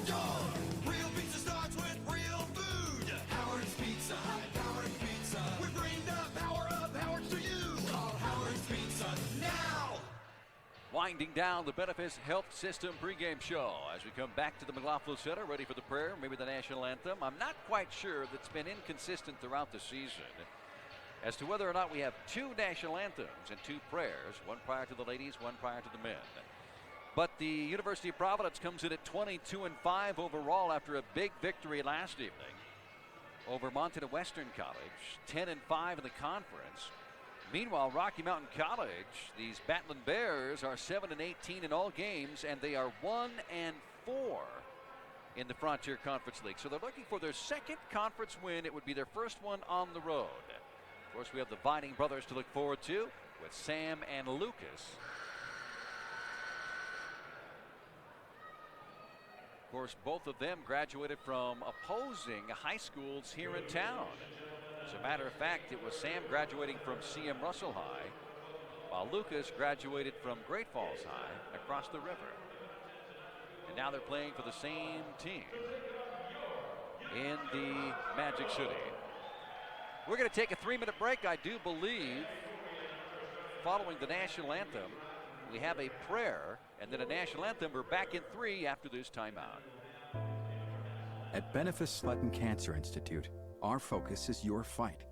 Real pizza starts with real food. Howard's Pizza. Howard's Pizza. We bring the power of Howard's to you. Call Howard's Pizza now. Winding down the Benefis Health System pregame show as we come back to the McLaughlin Center, ready for the prayer, maybe the national anthem. I'm not quite sure. That's been inconsistent throughout the season as to whether or not we have two national anthems and two prayers, one prior to the ladies, one prior to the men. But the University of Providence comes in at 22-5 overall after a big victory last evening over Montana Western College, 10-5 in the conference. Meanwhile, Rocky Mountain College, these Battling Bears, are 7-18 in all games, and they are 1-4 in the Frontier Conference League. So they're looking for their second conference win. It would be their first one on the road. Of course, we have the Vining brothers to look forward to with Sam and Lucas. Of course, both of them graduated from opposing high schools here in town. As a matter of fact, it was Sam graduating from C.M. Russell High, while Lucas graduated from Great Falls High across the river. And now they're playing for the same team in the Magic City. We're going to take a 3-minute break, I do believe. Following the national anthem, we have a prayer and then a national anthem. We're back in 3 after this timeout. At Benefis Sletten Cancer Institute, our focus is your fight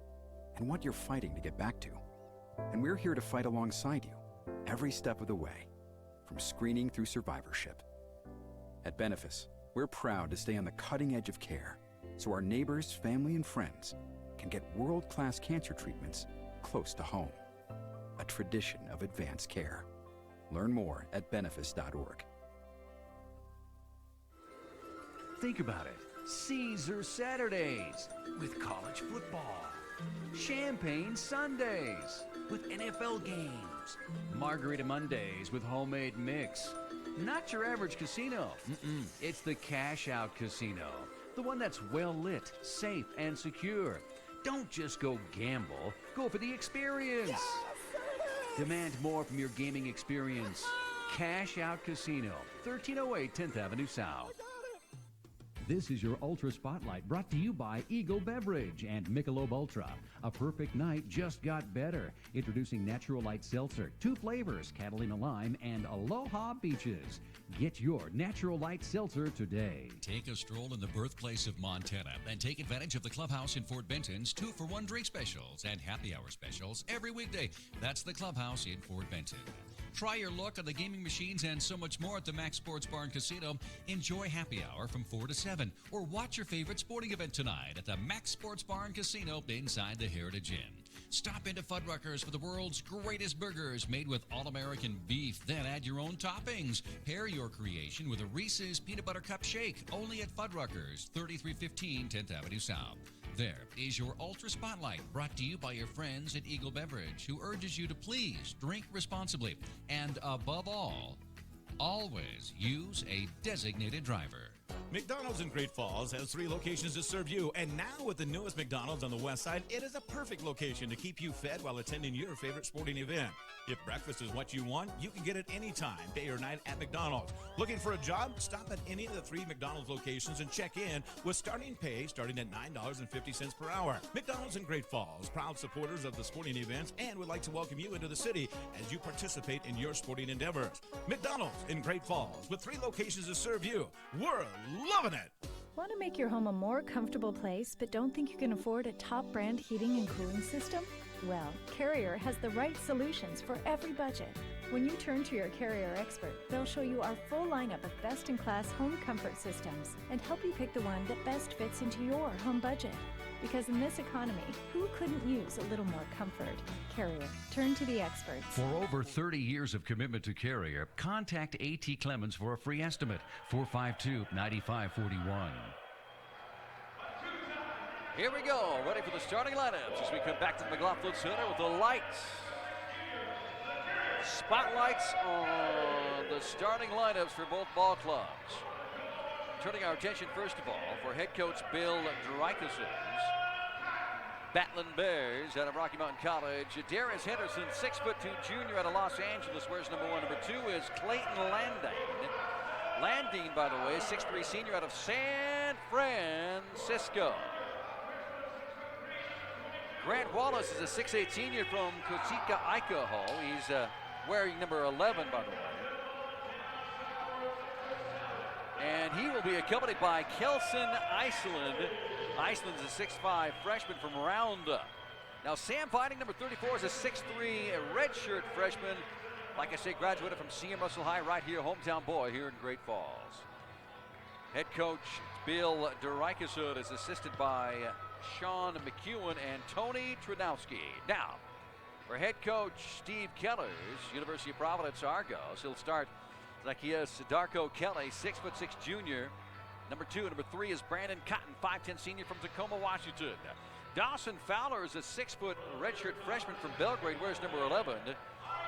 and what you're fighting to get back to. And we're here to fight alongside you every step of the way, from screening through survivorship. At Benefis, we're proud to stay on the cutting edge of care so our neighbors, family, and friends can get world-class cancer treatments close to home. A tradition of advanced care. Learn more at benefis.org. Think about it. Caesar Saturdays with college football. Champagne Sundays with NFL games. Margarita Mondays with homemade mix. Not your average casino. It's the Cash Out Casino. The one that's well lit, safe, and secure. Don't just go gamble. Go for the experience. Yes! Demand more from your gaming experience. Cash Out Casino, 1308 10th Avenue South. This is your Ultra Spotlight, brought to you by Eagle Beverage and Michelob Ultra. A perfect night just got better. Introducing Natural Light Seltzer, 2 flavors, Catalina Lime and Aloha Beaches. Get your Natural Light Seltzer today. Take a stroll in the birthplace of Montana and take advantage of the Clubhouse in Fort Benton's 2-for-1 drink specials and happy hour specials every weekday. That's the Clubhouse in Fort Benton. Try your luck on the gaming machines and so much more at the Max Sports Bar and Casino. Enjoy happy hour from 4 to 7 or watch your favorite sporting event tonight at the Max Sports Bar and Casino inside the Heritage Inn. Stop into Fuddruckers for the world's greatest burgers made with all-American beef. Then add your own toppings. Pair your creation with a Reese's Peanut Butter Cup Shake only at Fuddruckers, 3315 10th Avenue South. There is your Ultra Spotlight, brought to you by your friends at Eagle Beverage, who urges you to please drink responsibly and, above all, always use a designated driver. McDonald's in Great Falls has 3 locations to serve you, and now with the newest McDonald's on the west side, it is a perfect location to keep you fed while attending your favorite sporting event. If breakfast is what you want, you can get it anytime, day or night at McDonald's. Looking for a job? Stop at any of the 3 McDonald's locations and check in with starting pay starting at $9.50 per hour. McDonald's in Great Falls, proud supporters of the sporting events, and would like to welcome you into the city as you participate in your sporting endeavors. McDonald's in Great Falls with 3 locations to serve you. We're loving it. Want to make your home a more comfortable place but don't think you can afford a top brand heating and cooling system? Well, Carrier has the right solutions for every budget. When you turn to your Carrier expert, they'll show you our full lineup of best-in-class home comfort systems and help you pick the one that best fits into your home budget. Because in this economy, who couldn't use a little more comfort? Carrier. Turn to the experts. For over 30 years of commitment to Carrier, contact A.T. Clemens for a free estimate, 452-9541. Here we go, ready for the starting lineups as we come back to the McLaughlin Center with the lights. Spotlights on the starting lineups for both ball clubs. Turning our attention first of all for head coach Bill Dreikelson's Battling Bears out of Rocky Mountain College. Darius Henderson, 6'2" junior out of Los Angeles, wears number 1. Number 2 is Clayton Landine. Landine, by the way, 6'3" senior out of San Francisco. Grant Wallace is a 6'8" senior from Cochica, Idaho. He's wearing number 11, by the way. And he will be accompanied by Kelson Iceland. Iceland's a 6'5" freshman from Roundup. Now, Sam Vining, number 34, is a 6'3" redshirt freshman. Like I say, graduated from CM Russell High right here, hometown boy here in Great Falls. Head coach Bill Derikasud is assisted by Sean McEwen and Tony Trinowski. Now, for head coach Steve Kellers, University of Providence Argos, he'll start Zacchaeus Darko Kelly, 6'6" junior. Number 2 and number 3 is Brandon Cotton, 5'10" senior from Tacoma, Washington. Dawson Fowler is a 6-foot redshirt freshman from Belgrade, wears number 11.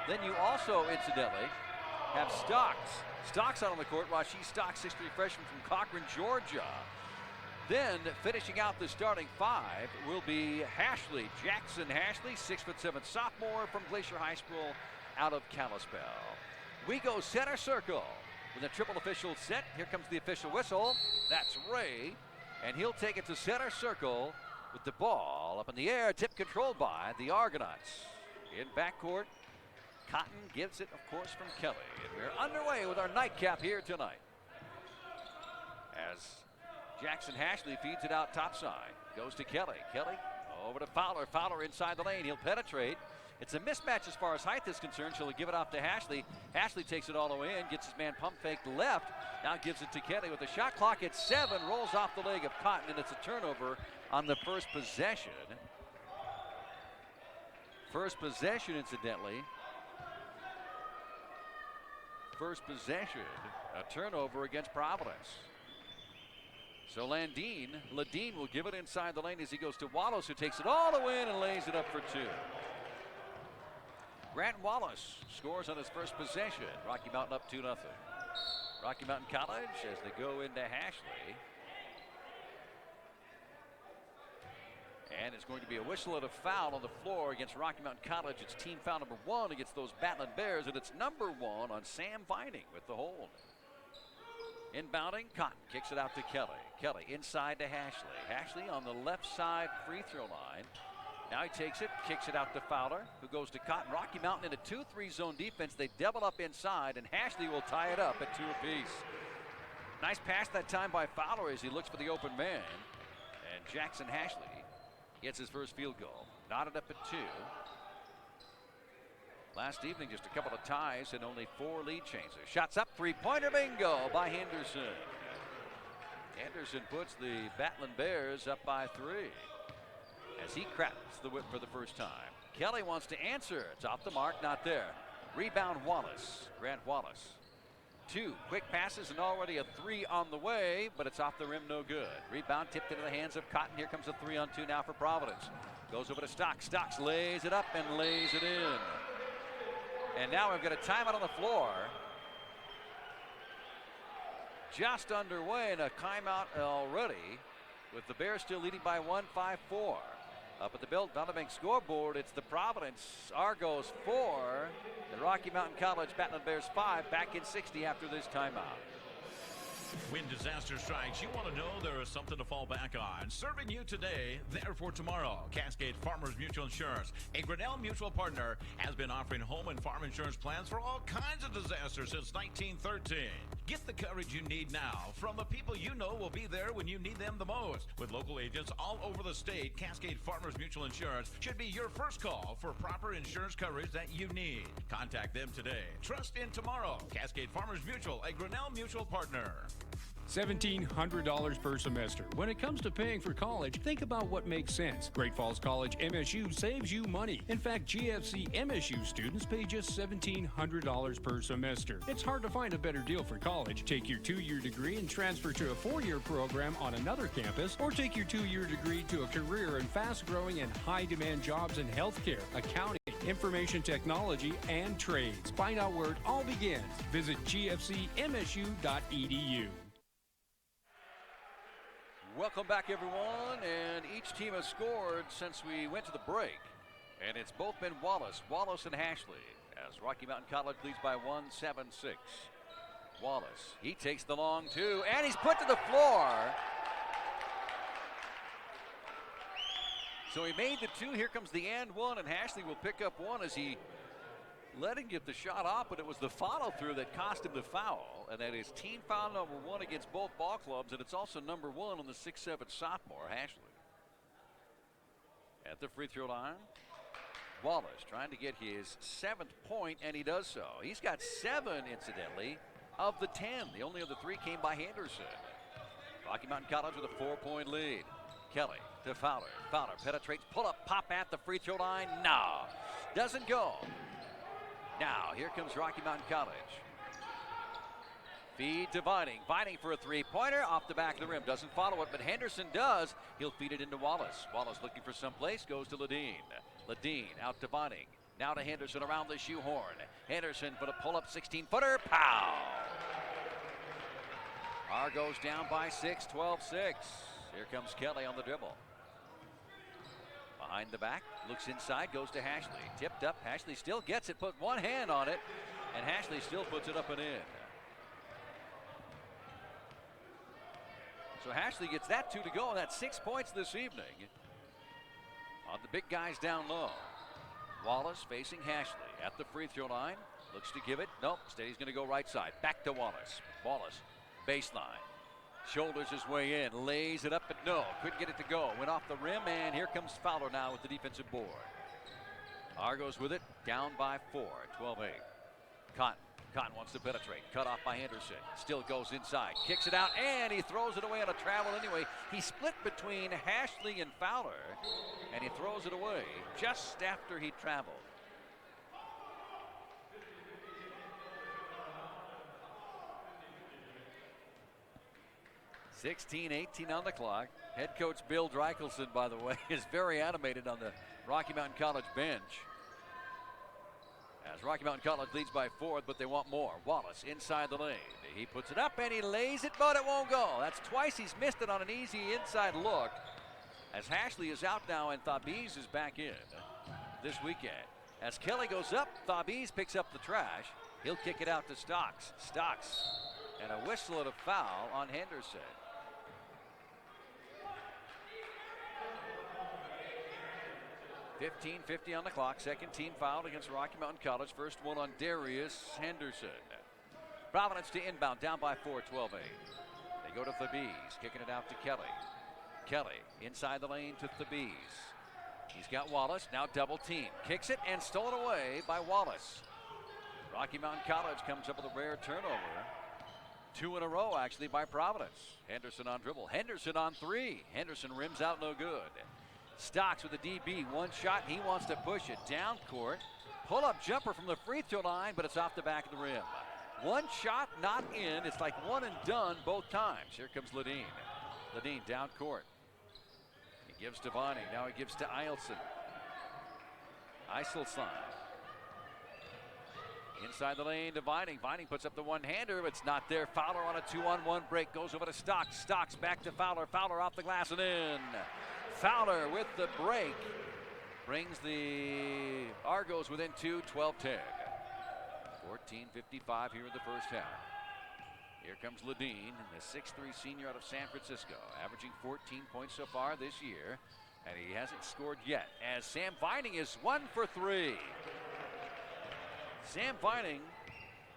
Then you also, incidentally, have Stocks out on the court, while she's Stocks, 6'3" freshman from Cochran, Georgia. Then finishing out the starting 5 will be Hashley, Jackson Hashley, 6'7" sophomore from Glacier High School out of Kalispell. We go center circle with a triple official set. Here comes the official whistle. That's Ray, and he'll take it to center circle with the ball up in the air, tip controlled by the Argonauts. In backcourt, Cotton gives it, of course, from Kelly. And we're underway with our nightcap here tonight. As Jackson Hashley feeds it out topside. Goes to Kelly. Kelly over to Fowler. Fowler inside the lane. He'll penetrate. It's a mismatch as far as height is concerned. She'll give it off to Hashley. Hashley takes it all the way in, gets his man pump faked left. Now gives it to Kelly with the shot clock at 7. Rolls off the leg of Cotton, and it's a turnover on the first possession. First possession, incidentally. First possession, a turnover against Providence. So Ladine will give it inside the lane as he goes to Wallace, who takes it all the way in and lays it up for 2. Grant Wallace scores on his first possession. Rocky Mountain up 2-0. Rocky Mountain College as they go into Hashley. And it's going to be a whistle and a foul on the floor against Rocky Mountain College. It's team foul number 1 against those Battling Bears, and it's number 1 on Sam Vining with the hold. Inbounding, Cotton kicks it out to Kelly. Kelly inside to Hashley. Hashley on the left side free throw line. Now he takes it, kicks it out to Fowler, who goes to Cotton. Rocky Mountain in a 2-3 zone defense. They double up inside, and Hashley will tie it up at 2 apiece. Nice pass that time by Fowler as he looks for the open man. And Jackson Hashley gets his first field goal. Knotted up at 2. Last evening, just a couple of ties and only 4 lead changes. Shots up, three-pointer bingo by Henderson. Henderson puts the Battling Bears up by 3 as he cracks the whip for the first time. Kelly wants to answer. It's off the mark, not there. Rebound Wallace, Grant Wallace. 2 quick passes and already a 3 on the way, but it's off the rim, no good. Rebound tipped into the hands of Cotton. Here comes a 3-on-2 now for Providence. Goes over to Stocks. Stocks lays it up and lays it in. And now we've got a timeout on the floor. Just underway and a timeout already, with the Bears still leading by 1, 5-4. Up at the Beltbank scoreboard, it's the Providence Argos 4, the Rocky Mountain College Battling Bears 5, back in 60 after this timeout. When disaster strikes, you want to know there is something to fall back on. Serving you today, there for tomorrow. Cascade Farmers Mutual Insurance, a Grinnell Mutual partner, has been offering home and farm insurance plans for all kinds of disasters since 1913. Get the coverage you need now from the people you know will be there when you need them the most. With local agents all over the state, Cascade Farmers Mutual Insurance should be your first call for proper insurance coverage that you need. Contact them today. Trust in tomorrow. Cascade Farmers Mutual, a Grinnell Mutual partner. $1,700 per semester. When it comes to paying for college, think about what makes sense. Great Falls College MSU saves you money. In fact, GFC MSU students pay just $1,700 per semester. It's hard to find a better deal for college. Take your 2-year degree and transfer to a 4-year program on another campus, or take your 2-year degree to a career in fast-growing and high-demand jobs in healthcare, accounting, information technology, and trades. Find out where it all begins. Visit gfcmsu.edu. Welcome back, everyone, and each team has scored since we went to the break, and it's both been Wallace and Hashley, as Rocky Mountain College leads by 1, 7-6. Wallace, he takes the long two, and he's put to the floor. So he made the two. Here comes the and one, and Hashley will pick up one as he let him get the shot off, but it was the follow-through that cost him the foul, and that is team foul number 1 against both ball clubs, and it's also number 1 on the 6'7" sophomore, Hashley. At the free throw line, Wallace trying to get his 7th point, and he does so. He's got 7, incidentally, of the 10. The only other 3 came by Henderson. Rocky Mountain College with a 4-point lead. Kelly to Fowler. Fowler penetrates, pull-up, pop at the free throw line. No, doesn't go. Now, here comes Rocky Mountain College. Feed to Vining. Vining for a three-pointer off the back of the rim. Doesn't follow it, but Henderson does. He'll feed it into Wallace. Wallace looking for someplace, goes to Ledeen. Ledeen out to Vining. Now to Henderson around the shoehorn. Henderson for the pull-up 16-footer. Pow! Argos down by 6, 12-6. Here comes Kelly on the dribble. Behind the back, looks inside, goes to Hashley. Tipped up, Hashley still gets it, put one hand on it, and Hashley still puts it up and in. So Hashley gets that 2 to go, and that's 6 points this evening. On the big guys down low. Wallace facing Hashley at the free throw line. Looks to give it. Nope, instead he's going to go right side. Back to Wallace. Wallace, baseline. Shoulders his way in, lays it up, but no, couldn't get it to go. Went off the rim, and here comes Fowler now with the defensive board. Argos with it, down by 4, 12-8. Cotton wants to penetrate, cut off by Henderson. Still goes inside, kicks it out, and he throws it away on a travel anyway. He split between Hashley and Fowler, and he throws it away just after he traveled. (16-18) on the clock. Head coach Bill Dreichelson, by the way, is very animated on the Rocky Mountain College bench. As Rocky Mountain College leads by 4, but they want more. Wallace inside the lane. He puts it up and he lays it, but it won't go. That's twice he's missed it on an easy inside look. As Hashley is out now and Thabiz is back in this weekend. As Kelly goes up, Thabiz picks up the trash. He'll kick it out to Stocks. Stocks and a whistle and a foul on Henderson. (15:50) on the clock. Second team fouled against Rocky Mountain College. First one on Darius Henderson. Providence to inbound, down by 4, 12-8. They go to Thabiz, kicking it out to Kelly. Kelly inside the lane to Thabiz. He's got Wallace, now double team. Kicks it and stolen away by Wallace. Rocky Mountain College comes up with a rare turnover. 2 in a row, actually, by Providence. Henderson on dribble. Henderson on 3. Henderson rims out, no good. Stocks with the DB, one shot, he wants to push it down court. Pull-up jumper from the free throw line, but it's off the back of the rim. One shot, not in. It's like one and done both times. Here comes Ledeen. Ledeen down court. He gives to Vining, now he gives to Eilson. Eiselstein. Inside the lane to Vining. Vining puts up the one-hander, but it's not there. Fowler on a 2-on-1 break, goes over to Stocks. Stocks back to Fowler. Fowler off the glass and in. Fowler with the break brings the Argos within 2, 12-10. 14:55 here in the first half. Here comes Ledeen, the 6'3" senior out of San Francisco, averaging 14 points so far this year, and he hasn't scored yet, as Sam Vining is 1 for 3. Sam Vining,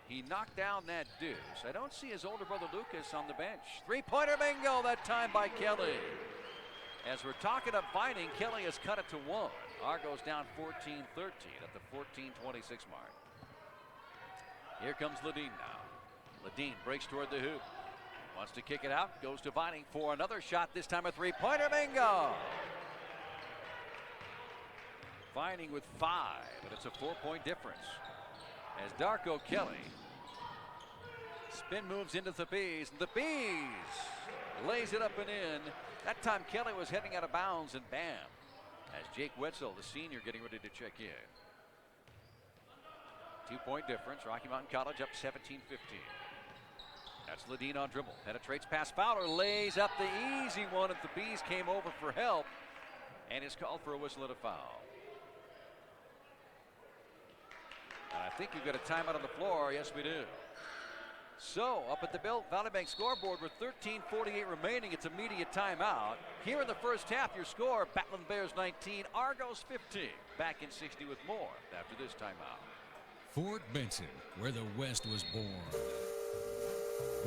he knocked down that deuce. I don't see his older brother Lucas on the bench. Three-pointer bingo that time by Kelly. As we're talking up Vining, Kelly has cut it to 1. Argos down 14-13 at the 14:26 mark. Here comes Ledeen now. Ledeen breaks toward the hoop. Wants to kick it out, goes to Vining for another shot, this time a three-pointer bingo. Vining with 5, and it's a 4-point difference. As Darko Kelly spin moves into Thabiz, and Thabiz lays it up and in. That time Kelly was heading out of bounds, and bam, as Jake Wetzel, the senior, getting ready to check in. 2-point difference. Rocky Mountain College up 17-15. That's Ledeen on dribble. Penetrates past Fowler, lays up the easy one, and Thabiz came over for help and is called for a whistle and a foul. And I think we've got a timeout on the floor. Yes, we do. So, up at the Providenc scoreboard with 13:48 remaining, it's immediate timeout. Here in the first half, your score, Battling Bears 19, Argos 15. Back in 60 with more after this timeout. Fort Benson, where the West was born.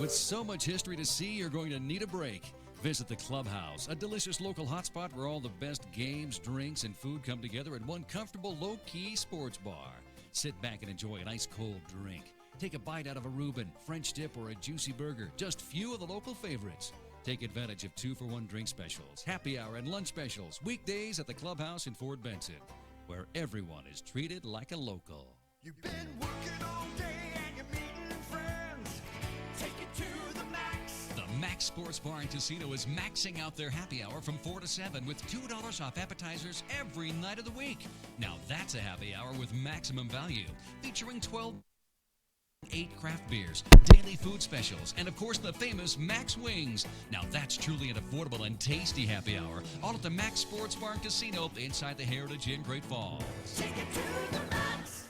With so much history to see, you're going to need a break. Visit the Clubhouse, a delicious local hotspot where all the best games, drinks, and food come together at one comfortable, low-key sports bar. Sit back and enjoy an ice-cold drink. Take a bite out of a Reuben, French dip, or a juicy burger. Just few of the local favorites. Take advantage of 2-for-1 drink specials, happy hour, and lunch specials. Weekdays at the Clubhouse in Fort Benson, where everyone is treated like a local. You've been working all day and you're meeting friends. Take it to the max. The Max Sports Bar and Casino is maxing out their happy hour from 4 to 7 with $2 off appetizers every night of the week. Now that's a happy hour with maximum value, featuring 8 craft beers, daily food specials, and of course the famous Max Wings. Now that's truly an affordable and tasty happy hour, all at the Max Sports Bar and Casino inside the Heritage Inn, Great Falls. Take it to the max.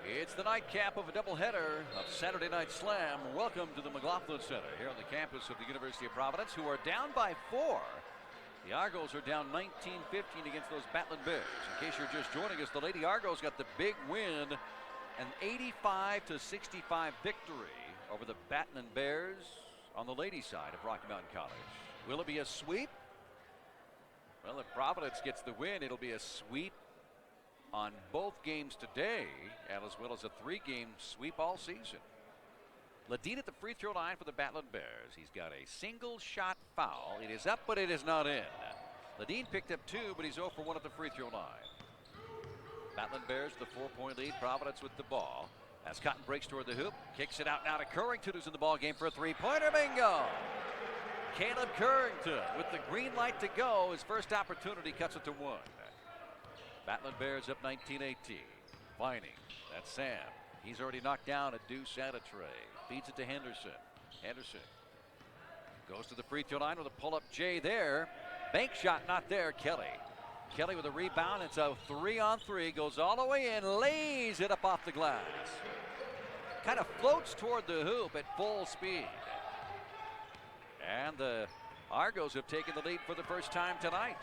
It's the nightcap of a doubleheader of Saturday Night Slam. Welcome to the McLaughlin Center here on the campus of the University of Providence, who are down by 4. The Argos are down 19-15 against those Battling Bears. In case you're just joining us, the Lady Argos got the big win, an 85-65 victory over the Battling Bears on the ladies' side of Rocky Mountain College. Will it be a sweep? Well, if Providence gets the win, it'll be a sweep on both games today, and as well as a 3-game sweep all season. Ledeen at the free throw line for the Battling Bears. He's got a single shot foul. It is up, but it is not in. Ledeen picked up 2, but he's 0 for 1 at the free throw line. Battling Bears with the 4-point lead. Providence with the ball. As Cotton breaks toward the hoop, kicks it out now to Currington, who's in the ball game for a 3-pointer. Bingo! Caleb Currington with the green light to go. His first opportunity cuts it to 1. Battling Bears up 19-18. Vining. That's Sam. He's already knocked down a deuce and a tray. Feeds it to Henderson. Henderson goes to the free throw line with a pull-up J there. Bank shot not there. Kelly. Kelly with a rebound. It's a 3-on-3. Goes all the way in. Lays it up off the glass. Kind of floats toward the hoop at full speed. And the Argos have taken the lead for the first time tonight.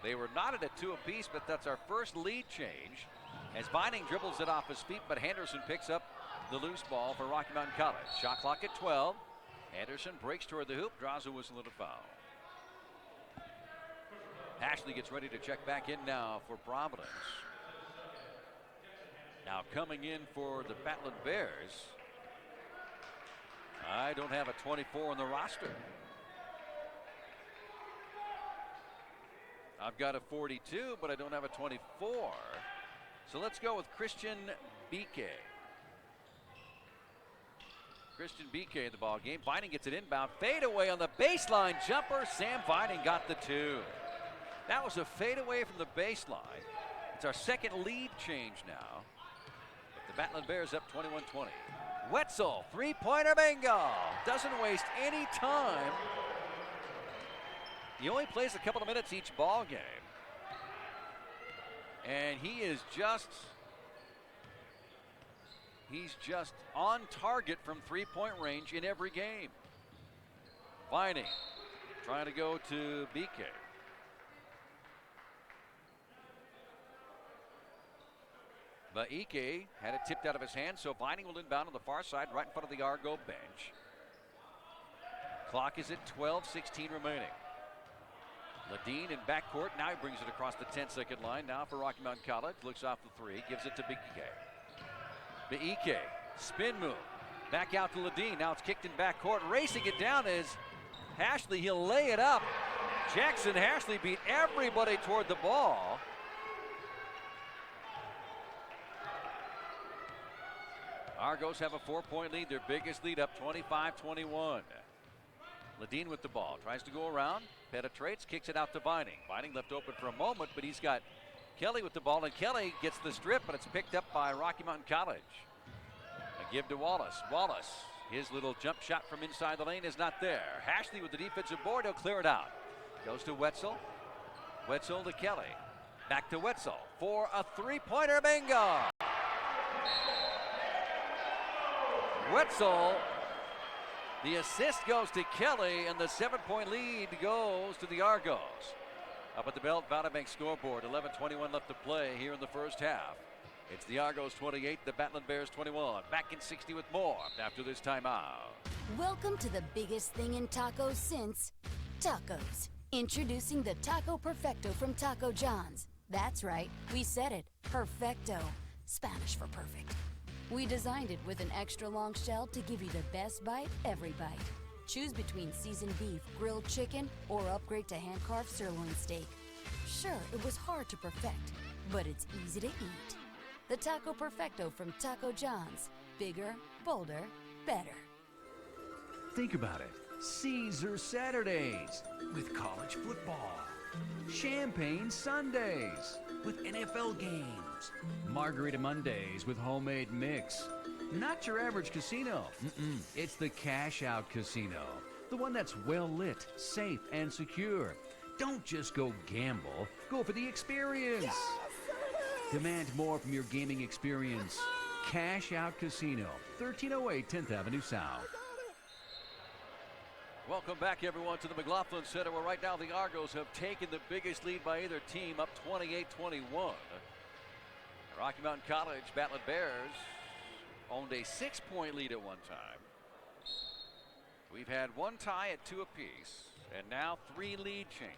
They were knotted at 2 apiece, but that's our first lead change. As Vining dribbles it off his feet, but Henderson picks up the loose ball for Rocky Mountain College. Shot clock at 12. Henderson breaks toward the hoop, draws a whistle and a foul. Ashley gets ready to check back in now for Providence. Now coming in for the Battling Bears, I don't have a 24 on the roster. I've got a 42, but I don't have a 24. So let's go with Christian BK. Christian BK in the ball game. Vining gets it inbound. Fade away on the baseline jumper. Sam Vining got the 2. That was a fade away from the baseline. It's our second lead change now. The Battling Bears up 21-20. Wetzel, 3-pointer, bingo. Doesn't waste any time. He only plays a couple of minutes each ball game. And he's just on target from 3-point range in every game. Vining trying to go to BK. But Ike had it tipped out of his hand, so Vining will inbound on the far side right in front of the Argo bench. Clock is at 12:16 remaining. Ledeen in backcourt. Now he brings it across the 10-second line. Now for Rocky Mountain College. Looks off the 3. Gives it to Big Ike. Ike. Spin move. Back out to Ledeen. Now it's kicked in backcourt. Racing it down is Hashley. He'll lay it up. Jackson Hashley beat everybody toward the ball. Argos have a 4-point lead. Their biggest lead up 25-21. Ledeen with the ball. Tries to go around. Penetrates. Kicks it out to Vining. Vining left open for a moment, but he's got Kelly with the ball, and Kelly gets the strip, but it's picked up by Rocky Mountain College. A give to Wallace. Wallace, his little jump shot from inside the lane is not there. Hashley with the defensive board. He'll clear it out. Goes to Wetzel. Wetzel to Kelly. Back to Wetzel for a 3-pointer, bingo. Wetzel. The assist goes to Kelly, and the 7-point lead goes to the Argos. Up at the Belt Providenc scoreboard, 11:21 left to play here in the first half. It's the Argos 28, the Batland Bears 21. Back in 60 with more after this timeout. Welcome to the biggest thing in tacos since tacos. Introducing the Taco Perfecto from Taco John's. That's right, we said it, perfecto, Spanish for perfect. We designed it with an extra long shell to give you the best bite every bite. Choose between seasoned beef, grilled chicken, or upgrade to hand-carved sirloin steak. Sure, it was hard to perfect, but it's easy to eat. The Taco Perfecto from Taco John's. Bigger, bolder, better. Think about it. Caesar Saturdays with college football. Champagne Sundays with NFL games. Margarita Mondays with homemade mix. Not your average casino. It's the Cash Out Casino. The one that's well lit, safe, and secure. Don't just go gamble. Go for the experience. Yes, demand more from your gaming experience. Cash Out Casino, 1308 10th Avenue South. Welcome back, everyone, to the McLaughlin Center, where right now the Argos have taken the biggest lead by either team, up 28-21. Rocky Mountain College Batland Bears owned a 6-point lead at one time. We've had one tie at 2 apiece, and now 3 lead changes.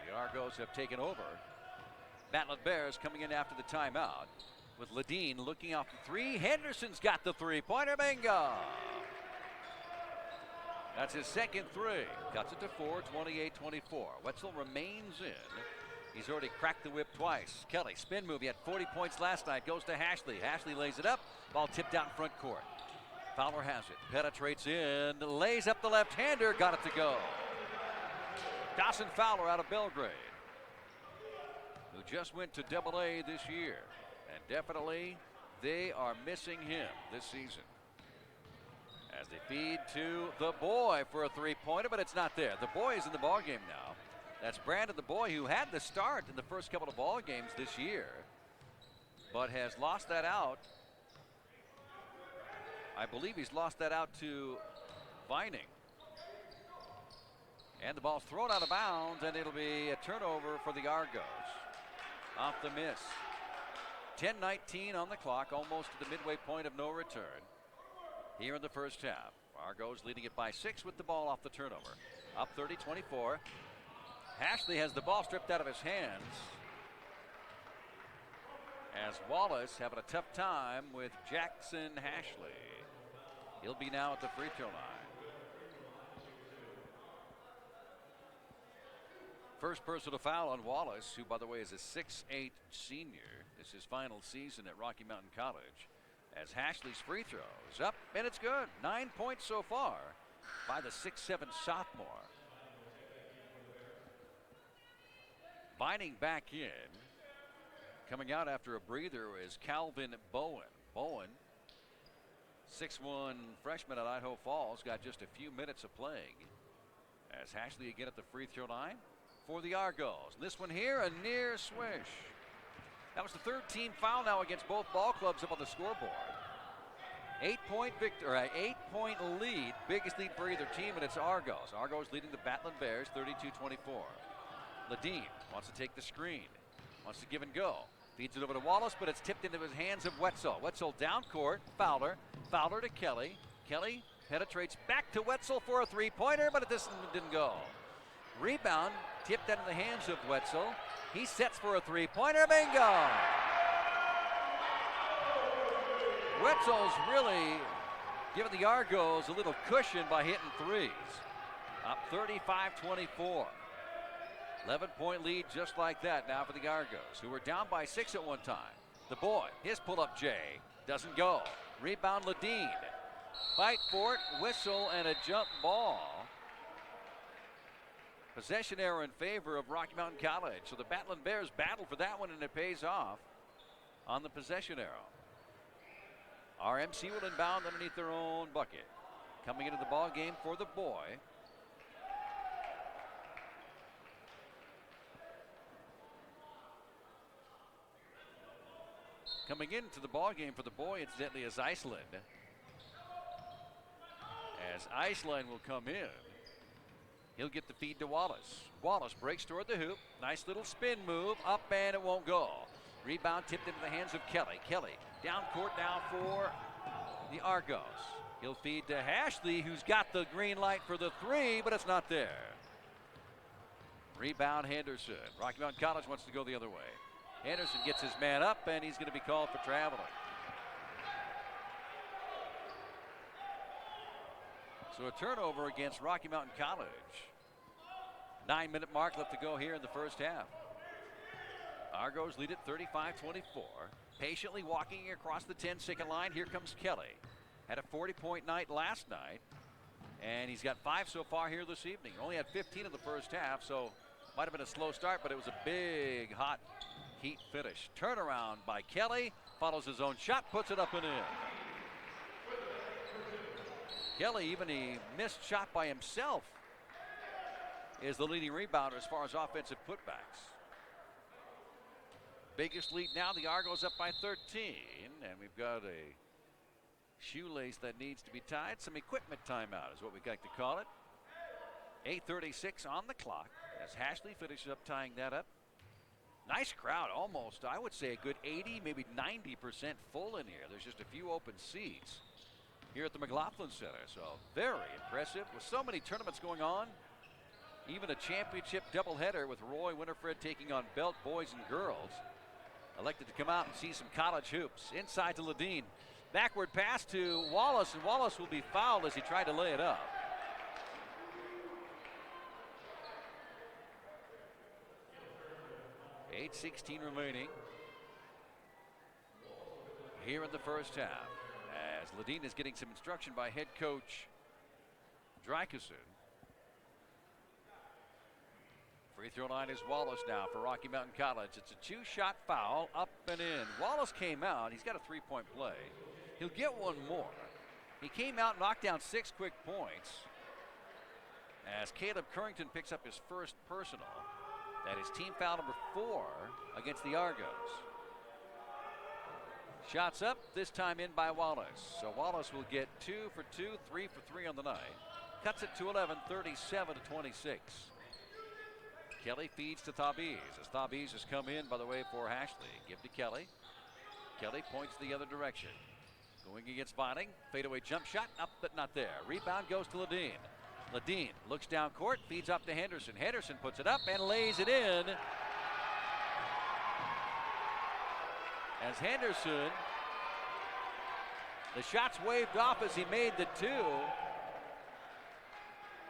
The Argos have taken over. Batland Bears coming in after the timeout with Ledeen looking off the 3. Henderson's got the 3-pointer. Bingo! That's his second 3. Cuts it to 4, 28-24. Wetzel remains in. He's already cracked the whip twice. Kelly, spin move. He had 40 points last night. Goes to Hashley. Hashley lays it up. Ball tipped out in front court. Fowler has it. Penetrates in. Lays up the left-hander. Got it to go. Dawson Fowler out of Belgrade, who just went to AA this year. And definitely they are missing him this season. As they feed to the boy for a 3-pointer, but it's not there. The boy is in the ballgame now. That's Brandon the boy, who had the start in the first couple of ball games this year, but has lost that out. I believe he's lost that out to Vining. And the ball's thrown out of bounds, and it'll be a turnover for the Argos. Off the miss. 10:19 on the clock, almost to the midway point of no return here in the first half. Argos leading it by 6 with the ball off the turnover. Up 30-24. Hashley has the ball stripped out of his hands, as Wallace having a tough time with Jackson Hashley. He'll be now at the free throw line. First personal foul on Wallace, who, by the way, is a 6'8 senior. This is his final season at Rocky Mountain College. As Hashley's free throw is up, and it's good. 9 points so far by the 6'7 sophomore. Vining back in. Coming out after a breather is Calvin Bowen. Bowen, 6'1 freshman at Idaho Falls, got just a few minutes of playing. As Hashley again at the free throw line for the Argos. This one here, a near swish. That was the 3rd team foul now against both ball clubs up on the scoreboard. 8-point victory, 8-point lead, biggest lead for either team, and it's Argos. Argos leading the Batland Bears 32-24. Ledeen wants to take the screen, wants to give and go. Feeds it over to Wallace, but it's tipped into his hands of Wetzel. Wetzel down court, Fowler. Fowler to Kelly. Kelly penetrates back to Wetzel for a 3-pointer, but this didn't go. Rebound tipped into the hands of Wetzel. He sets for a 3-pointer. Bingo! Wetzel's really giving the Argos a little cushion by hitting threes. Up 35-24. 11-point lead just like that now for the Argos, who were down by 6 at one time. The boy, his pull-up J, doesn't go. Rebound Ledeen. Fight for it, whistle, and a jump ball. Possession error in favor of Rocky Mountain College. So the Batland Bears battle for that one, and it pays off on the possession arrow. RMC will inbound underneath their own bucket. Coming into the ball game for the boy. Coming into the ball game for the boy, incidentally, is Iceland. as Iceland will come in. He'll get the feed to Wallace. Wallace breaks toward the hoop. Nice little spin move. Up and it won't go. Rebound tipped into the hands of Kelly. Kelly down court now for the Argos. He'll feed to Ashley, who's got the green light for the three, but it's not there. Rebound Henderson. Rocky Mountain College wants to go the other way. Henderson gets his man up, and he's going to be called for traveling. So a turnover against Rocky Mountain College. 9-minute mark left to go here in the first half. Argos lead it 35-24. Patiently walking across the 10-second line. Here comes Kelly. Had a 40-point night last night, and he's got 5 so far here this evening. Only had 15 in the first half, so might have been a slow start, but it was a big, hot heat finish. Turnaround by Kelly. Follows his own shot, puts it up and in. Kelly, even a missed shot by himself, is the leading rebounder as far as offensive putbacks. Biggest lead now, the Argos up by 13, and we've got a shoelace that needs to be tied. Some equipment timeout is what we like to call it. 8:36 on the clock as Ashley finishes up tying that up. Nice crowd, almost, I would say a good 80, maybe 90% full in here. There's just a few open seats here at the McLaughlin Center, so very impressive. With so many tournaments going on, even a championship doubleheader with Roy Winifred taking on Belt boys and girls. Elected to come out and see some college hoops. Inside to Ledeen. Backward pass to Wallace, and Wallace will be fouled as he tried to lay it up. $8:16 remaining here in the first half, as Ledeen is getting some instruction by head coach Drykerson. Free throw line is Wallace now for Rocky Mountain College. It's a 2-shot foul, up and in. Wallace came out. He's got a 3-point play. He'll get one more. He came out, knocked down 6 quick points as Caleb Currington picks up his first personal. That is team foul number 4 against the Argos. Shots up, this time in by Wallace. So Wallace will get 2 for 2, 3 for 3 on the night. Cuts it to 11, 37-26. Kelly feeds to Thabiz as Thabiz has come in, by the way, for Ashley. Give to Kelly. Kelly points the other direction. Going against Vining. Fadeaway jump shot, up but not there. Rebound goes to Ledeen. Ledeen looks down court, feeds up to Henderson. Henderson puts it up and lays it in. As Henderson, the shot's waved off as he made the 2.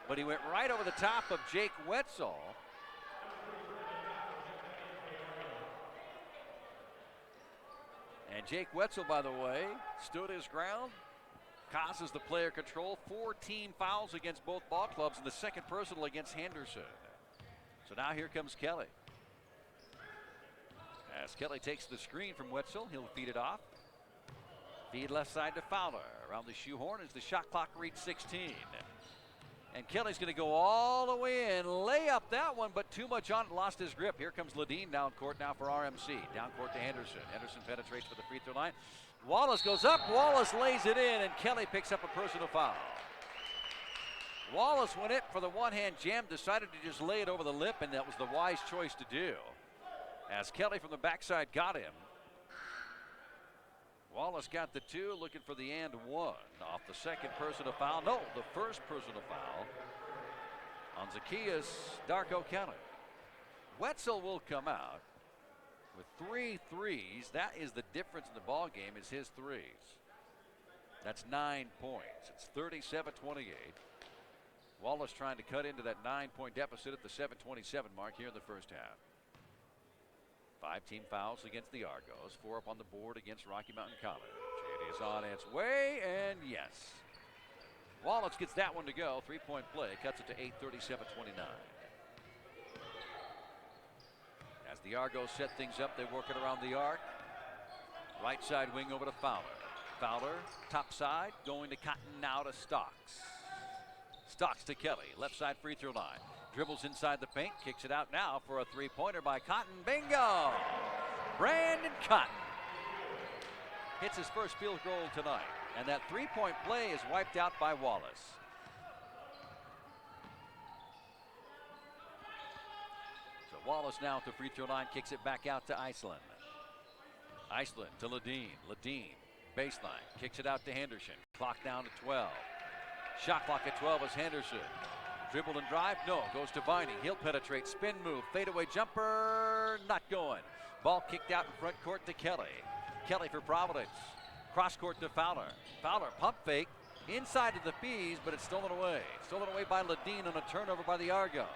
But he went right over the top of Jake Wetzel. And Jake Wetzel, by the way, stood his ground, causes the player control. 4 team fouls against both ball clubs, and the second personal against Henderson. So now here comes Kelly. As Kelly takes the screen from Wetzel, he'll feed it off. Feed left side to Fowler. Around the shoehorn as the shot clock reads 16. And Kelly's going to go all the way in, lay up that one, but too much on it, lost his grip. Here comes Ledeen down court now for RMC. Down court to Henderson. Henderson penetrates for the free throw line. Wallace goes up, Wallace lays it in, and Kelly picks up a personal foul. Wallace went it for the one-hand jam, decided to just lay it over the lip, and that was the wise choice to do. As Kelly from the backside got him. Wallace got the 2, looking for the and 1 off the second personal foul. No, the first personal foul on Zacchaeus Darko Kelly. Wetzel will come out with 3 threes. That is the difference in the ball game, is his threes. That's 9 points. It's 37-28. Wallace trying to cut into that 9-point deficit at the 7:27 mark here in the first half. 5 team fouls against the Argos, 4 up on the board against Rocky Mountain College. It is on its way, and yes. Wallace gets that one to go. 3-point play, cuts it to 8:37-29. As the Argos set things up, they work it around the arc. Right side wing over to Fowler. Fowler, top side, going to Cotton, now to Stocks. Stocks to Kelly, left side free throw line. Dribbles inside the paint, kicks it out now for a 3-pointer by Cotton. Bingo! Brandon Cotton hits his first field goal tonight. And that 3-point play is wiped out by Wallace. Wallace now at the free throw line, kicks it back out to Iceland. Iceland to Ledeen. Ledeen, baseline, kicks it out to Henderson. Clock down to 12. Shot clock at 12 as Henderson. Dribble and drive, no, goes to Vining. He'll penetrate, spin move, fadeaway jumper, not going. Ball kicked out in front court to Kelly. Kelly for Providence. Cross court to Fowler. Fowler, pump fake, inside of the Bees, but it's stolen away. Stolen away by Ledeen on a turnover by the Argos.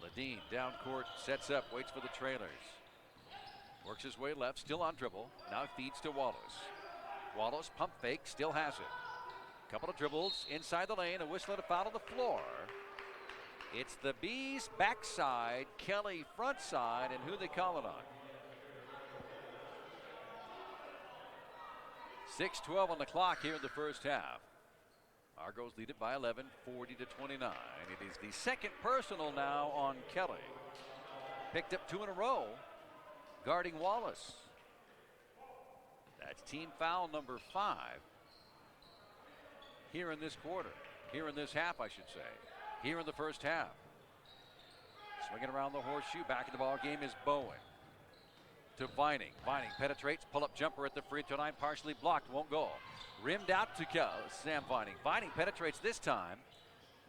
Ledeen down court, sets up, waits for the trailers. Works his way left, still on dribble. Now feeds to Wallace. Wallace, pump fake, still has it. Couple of dribbles inside the lane, a whistle and a foul on the floor. It's the Bees backside, Kelly front side, and who they call it on? 6:12 on the clock here in the first half. Argos lead it by 11, 40-29. It is the second personal now on Kelly. Picked up 2 in a row, guarding Wallace. That's team foul number 5 here in this quarter. Here in this half, I should say. Here in the first half. Swinging around the horseshoe, back in the ball game is Bowen. To Vining. Vining penetrates, pull-up jumper at the free throw line, partially blocked, won't go. Rimmed out to Sam Vining. Vining penetrates this time.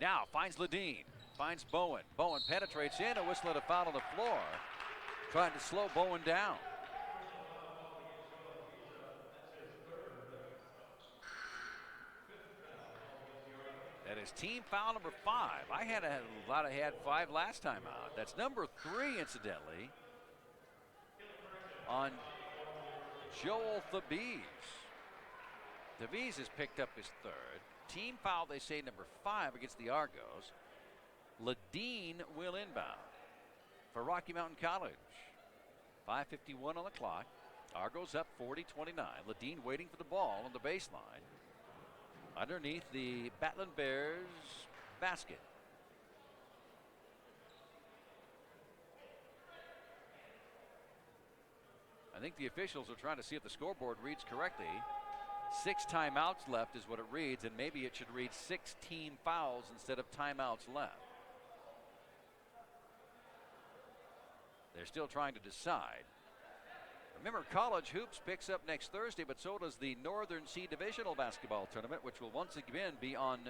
Now finds Ledeen. Finds Bowen. Bowen penetrates in, a whistle and a foul on the floor. Trying to slow Bowen down. That is team foul number 5. I had had 5 last time out. That's number 3, incidentally, on Joel Thabees. Thabees has picked up his 3rd. Team foul, they say, number 5 against the Argos. Ledeen will inbound for Rocky Mountain College. 5:51 on the clock. Argos up 40-29. Ledeen waiting for the ball on the baseline. Underneath the Battling Bears basket. I think the officials are trying to see if the scoreboard reads correctly. 6 timeouts left is what it reads, and maybe it should read 6 team fouls instead of timeouts left. They're still trying to decide. Remember, College Hoops picks up next Thursday, but so does the Northern C Divisional Basketball Tournament, which will once again be on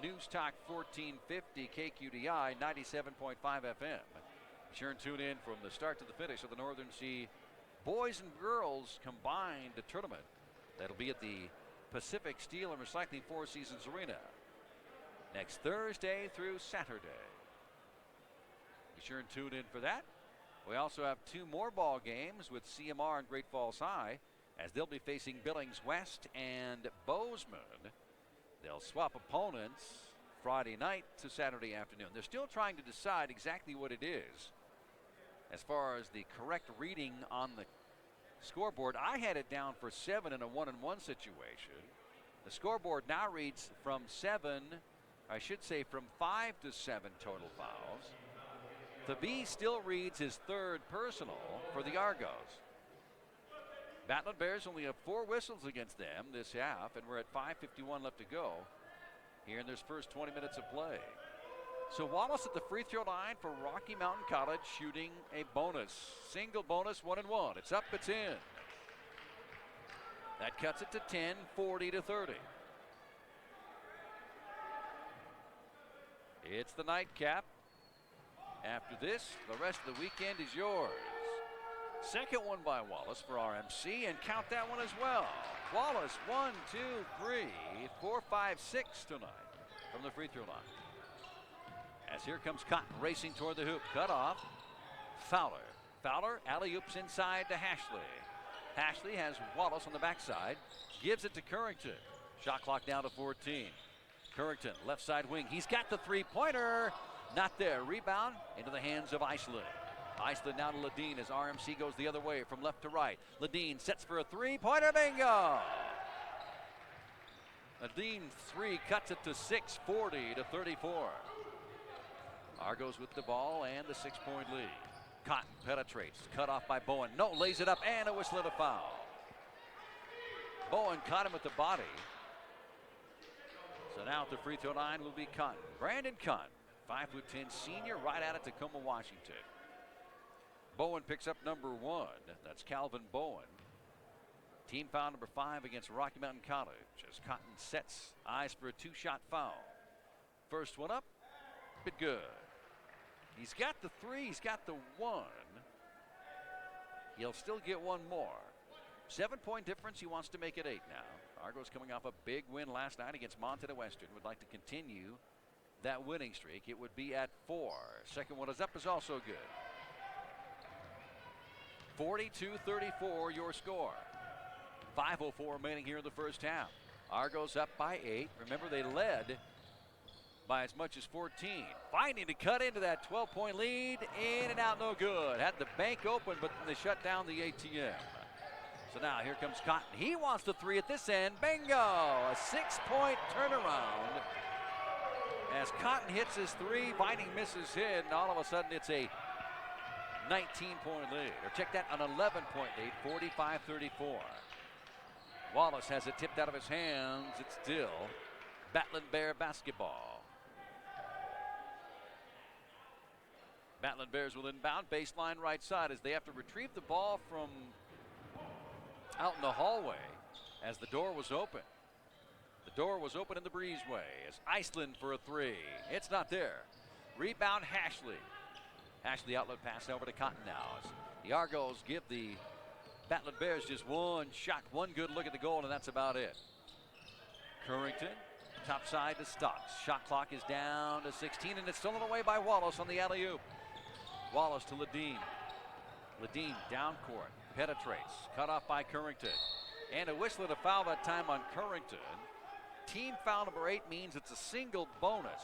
News Talk 1450 KQDI 97.5 FM. Be sure and tune in from the start to the finish of the Northern C boys and girls combined tournament. That'll be at the Pacific Steel and Recycling Four Seasons Arena next Thursday through Saturday. Be sure and tune in for that. We also have 2 more ball games with CMR and Great Falls High, as they'll be facing Billings West and Bozeman. They'll swap opponents Friday night to Saturday afternoon. They're still trying to decide exactly what it is as far as the correct reading on the scoreboard. I had it down for 7 in a 1-and-1 situation. The scoreboard now reads from 7, I should say from 5 to 7 total fouls. The B still reads his 3rd personal for the Argos. Battling Bears only have 4 whistles against them this half, and we're at 5:51 left to go here in this first 20 minutes of play. So Wallace at the free throw line for Rocky Mountain College, shooting a bonus. Single bonus, 1-and-1. It's up, it's in. That cuts it to 10, 40-30. It's the nightcap. After this, the rest of the weekend is yours. Second one by Wallace for RMC, and count that one as well. Wallace, 1, 2, 3, 4, 5, 6 tonight from the free throw line. As here comes Cotton racing toward the hoop. Cut off. Fowler. Fowler alley-oops inside to Hashley. Hashley has Wallace on the backside. Gives it to Currington. Shot clock down to 14. Currington, left side wing. He's got the 3-pointer. Not there. Rebound into the hands of Iceland. Iceland now to Ledeen as RMC goes the other way from left to right. Ledeen sets for a 3-pointer. Bingo! Ledeen 3 cuts it to 6, 40-34. Argos with the ball and the 6-point lead. Cotton penetrates, cut off by Bowen. No, lays it up, and a whistle and a foul. Bowen caught him with the body. So now at the free throw line will be Cotton. Brandon Cotton, 5'10" senior, right out of Tacoma, Washington. Bowen picks up number 1. That's Calvin Bowen. Team foul number 5 against Rocky Mountain College as Cotton sets eyes for a 2-shot foul. First one up, but good. He's got the 3, he's got the 1. He'll still get one more. 7-point difference, he wants to make it 8 now. Argos coming off a big win last night against Montana Western. Would like to continue that winning streak. It would be at 4. Second one is up, is also good. 42-34 your score. 5:04 remaining here in the first half. Argos up by 8. Remember, they led by as much as 14. Finding to cut into that 12-point lead. In and out, no good. Had the bank open, but then they shut down the ATM. So now here comes Cotton. He wants the 3 at this end. Bingo! A 6-point turnaround. As Cotton hits his 3, Vining misses hit, and all of a sudden it's a 19-point lead. Or check that, an 11-point lead, 45-34. Wallace has it tipped out of his hands. It's still Battling Bear basketball. Battling Bears will inbound, baseline right side as they have to retrieve the ball from out in the hallway as the door was open. The door was open in the breezeway as Iceland for a 3. It's not there. Rebound Hashley. Hashley outlet pass over to Cotton now as the Argos give the Battling Bears just one shot, one good look at the goal, and that's about it. Currington, top side to Stocks. Shot clock is down to 16, and it's stolen away by Wallace on the alley-oop. Wallace to Ledeen. Ledeen down court, penetrates, cut off by Currington. And a whistle and a foul that time on Currington. Team foul number 8 means it's a single bonus.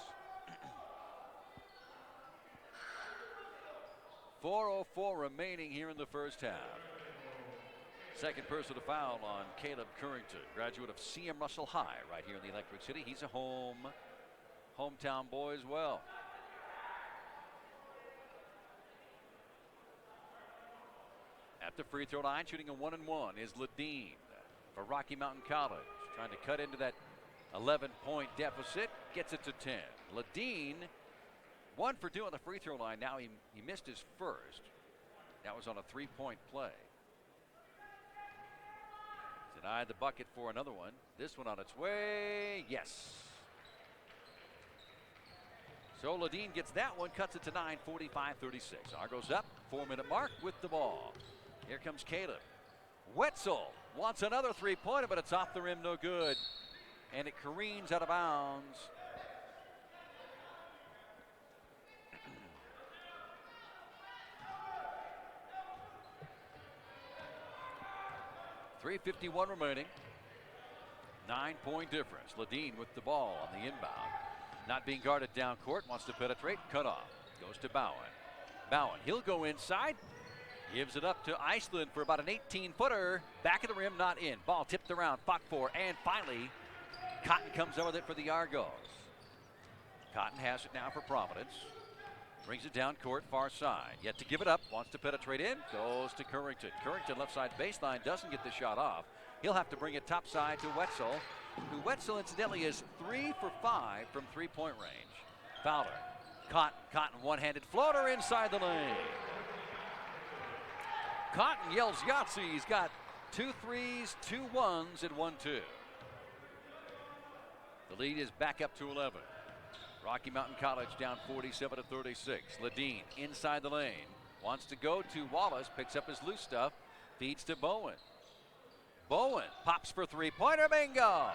4:04 remaining here in the first half. Second person to foul on Caleb Currington, graduate of C.M. Russell High right here in the Electric City. He's a hometown boy as well. At the free throw line, shooting a 1-and-1 is Ledeen for Rocky Mountain College. Trying to cut into that 11-point deficit, gets it to 10. Ledeen, 1 for 2 on the free throw line. Now he missed his first. That was on a 3-point play. Denied the bucket for another one. This one on its way. Yes. So Ledeen gets that one, cuts it to 9, 45-36. Argos up, 4-minute mark with the ball. Here comes Caleb. Wetzel wants another 3-pointer, but it's off the rim, no good. And it careens out of bounds. .351 remaining. 9-point difference. Ledeen with the ball on the inbound. Not being guarded down court, wants to penetrate, cut off. Goes to Bowen. Bowen, he'll go inside. Gives it up to Iceland for about an 18-footer. Back of the rim, not in. Ball tipped around, fought for, and finally, Cotton comes over with it for the Argos. Cotton has it now for Providence. Brings it down court, far side. Yet to give it up, wants to penetrate in, goes to Currington. Currington left side baseline, doesn't get the shot off. He'll have to bring it top side to Wetzel, who Wetzel incidentally is 3 for 5 from 3-point range. Fowler, Cotton one-handed floater inside the lane. Cotton yells Yahtzee. He's got 2 threes, 2 ones, and 1-2. The lead is back up to 11. Rocky Mountain College down 47-36. Ledeen inside the lane. Wants to go to Wallace. Picks up his loose stuff. Feeds to Bowen. Bowen pops for 3-pointer. Bingo!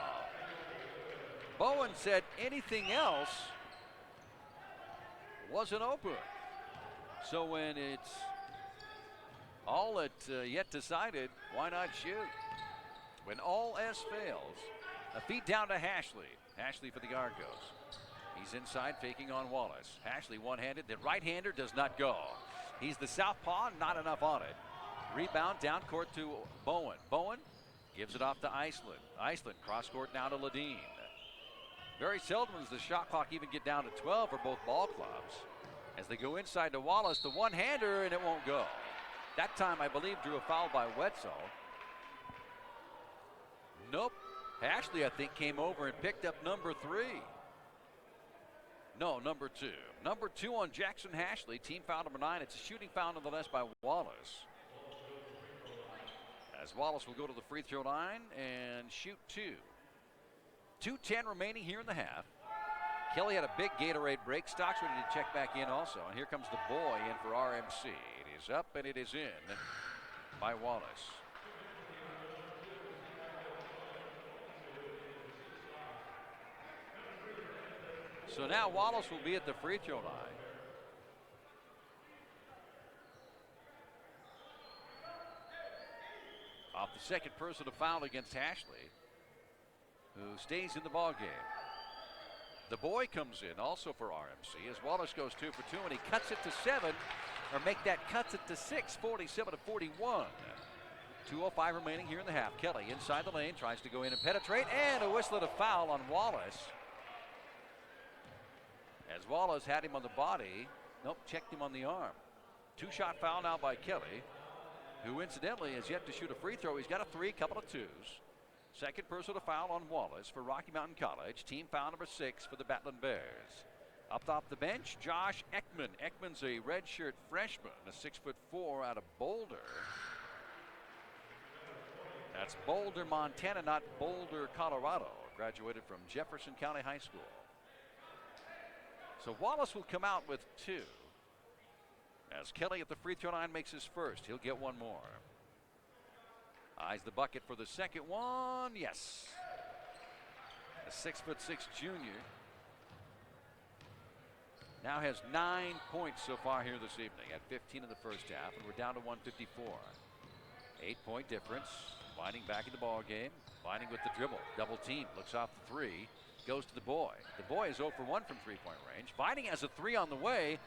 Bowen said anything else wasn't open. So when it's all that yet decided, why not shoot? When all else fails, a feed down to Hashley. Hashley for the Argos. He's inside, faking on Wallace. Hashley one-handed. The right-hander does not go. He's the southpaw, not enough on it. Rebound down court to Bowen. Bowen gives it off to Iceland. Iceland cross court now to Ledeen. Very seldom does the shot clock even get down to 12 for both ball clubs. As they go inside to Wallace, the one-hander, and it won't go. That time, I believe, drew a foul by Wetzel. Nope. Hashley, I think, came over and picked up number 3. No, number 2. Number 2 on Jackson Hashley. Team foul number 9. It's a shooting foul nonetheless by Wallace. As Wallace will go to the free throw line and shoot 2. 2:10 remaining here in the half. Kelly had a big Gatorade break. Stocks ready to check back in also. And here comes the boy in for RMC. It is up and it is in by Wallace. So now Wallace will be at the free throw line. Off the second personal foul against Hashley, who stays in the ball game. The boy comes in also for RMC as Wallace goes 2 for 2 and he cuts it to 7, or cuts it to 6, 47-41. 2:05 remaining here in the half. Kelly inside the lane tries to go in and penetrate, and a whistle and a foul on Wallace. As Wallace had him on the body, checked him on the arm. 2-shot foul now by Kelly, who incidentally has yet to shoot a free throw. He's got a 3, couple of 2s. Second personal foul on Wallace for Rocky Mountain College. Team foul number 6 for the Battling Bears. Up off the bench, Josh Ekman. Ekman's a redshirt freshman, a 6'4" out of Boulder. That's Boulder, Montana, not Boulder, Colorado. Graduated from Jefferson County High School. So Wallace will come out with 2. As Kelly at the free throw line makes his first, he'll get 1 more. Eyes the bucket for the second one. Yes. A 6'6" junior now has 9 points so far here this evening at 15 in the first half, and we're down to 154. 8-point difference. Binding back in the ball game. Binding with the dribble. Double team. Looks off the 3. Goes to the boy. The boy is 0 for 1 from 3-point range. Binding has a 3 on the way.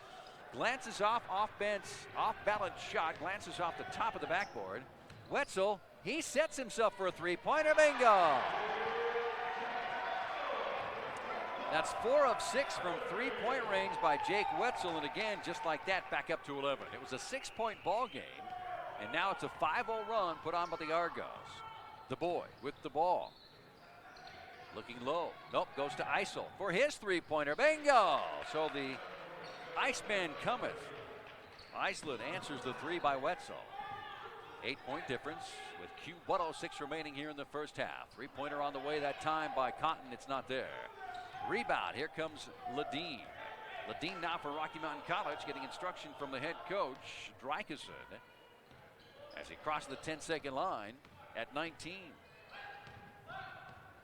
Glances off balance shot. Glances off the top of the backboard. Wetzel, he sets himself for a 3-pointer. Bingo! That's 4 of 6 from 3-point range by Jake Wetzel. And again, just like that, back up to 11. It was a 6-point ball game. And now it's a 5-0 run put on by the Argos. The boy with the ball. Looking low. Goes to Isel for his 3-pointer. Bingo! So the Iceman cometh. Iceland answers the 3 by Wetzel. 8-point difference with Q 106 remaining here in the first half. 3-pointer on the way that time by Cotton. It's not there. Rebound. Here comes Ledeen. Ledeen now for Rocky Mountain College, getting instruction from the head coach, Drykeson, as he crosses the 10-second line at 19.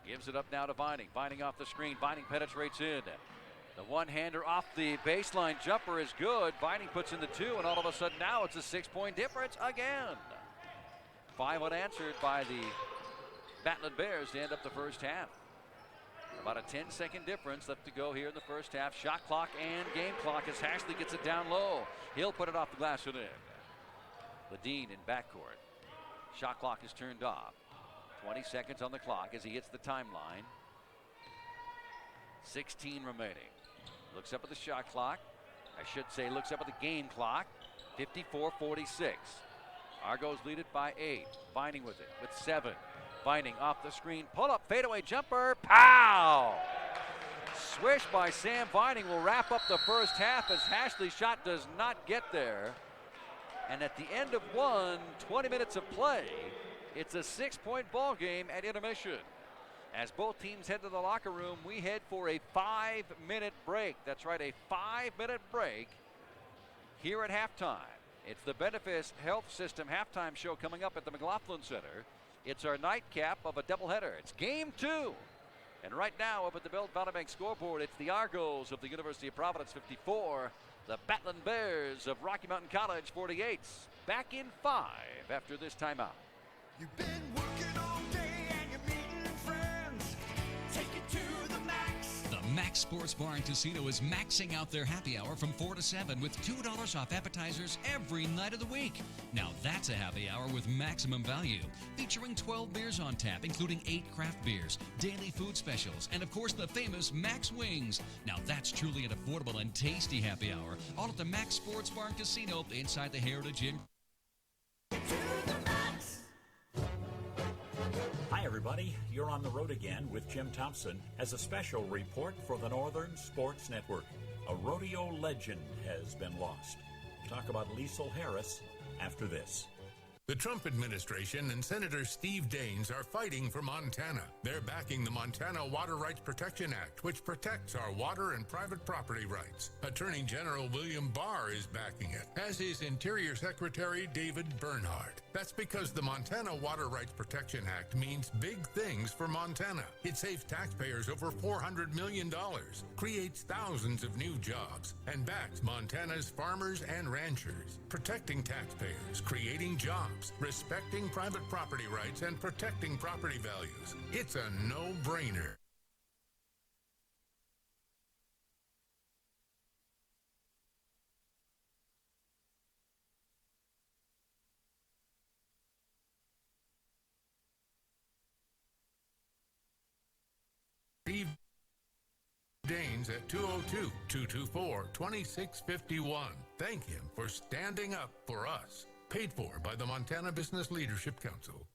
Gives it up now to Vining. Vining off the screen. Vining penetrates in. The one-hander off the baseline jumper is good. Vining puts in the 2, and all of a sudden now it's a 6-point difference again. 5 unanswered by the Battling Bears to end up the first half. About a 10-second difference left to go here in the first half. Shot clock and game clock as Hashley gets it down low. He'll put it off the glass and in. Ledeen in backcourt. Shot clock is turned off. 20 seconds on the clock as he hits the timeline. 16 remaining. Looks up at the shot clock. I should say looks up at the game clock. 54-46. Argos lead it by 8. Vining with it with 7. Vining off the screen. Pull up fadeaway jumper. Pow! Swish by Sam Vining will wrap up the first half as Hashley's shot does not get there. And at the end of 20 minutes of play, it's a 6-point ball game at intermission. As both teams head to the locker room, we head for a 5-minute break. That's right, a 5-minute break here at halftime. It's the Benefice Health System halftime show coming up at the McLaughlin Center. It's our nightcap of a doubleheader. It's game 2. And right now up at the Bell Valley Bank scoreboard, it's the Argos of the University of Providence 54, the Battling Bears of Rocky Mountain College 48. Back in 5 after this timeout. You've been working all day and you're meeting friends. Take it to the max. The Max Sports Bar and Casino is maxing out their happy hour from 4 to 7 with $2 off appetizers every night of the week. Now that's a happy hour with maximum value, featuring 12 beers on tap, including 8 craft beers, daily food specials, and of course the famous Max Wings. Now that's truly an affordable and tasty happy hour, all at the Max Sports Bar and Casino inside the Heritage Inn. To the max. Hi, everyone. everybody. You're on the road again with Jim Thompson as a special report for the Northern Sports Network. A rodeo legend has been lost. Talk about Liesl Harris after this. The Trump administration and Senator Steve Daines are fighting for Montana. They're backing the Montana Water Rights Protection Act, which protects our water and private property rights. Attorney General William Barr is backing it, as is Interior Secretary David Bernhardt. That's because the Montana Water Rights Protection Act means big things for Montana. It saves taxpayers over $400 million, creates thousands of new jobs, and backs Montana's farmers and ranchers, protecting taxpayers, creating jobs, respecting private property rights, and protecting property values. It's a no-brainer. Steve Daines at 202-224-2651. Thank him for standing up for us. Paid for by the Montana Business Leadership Council.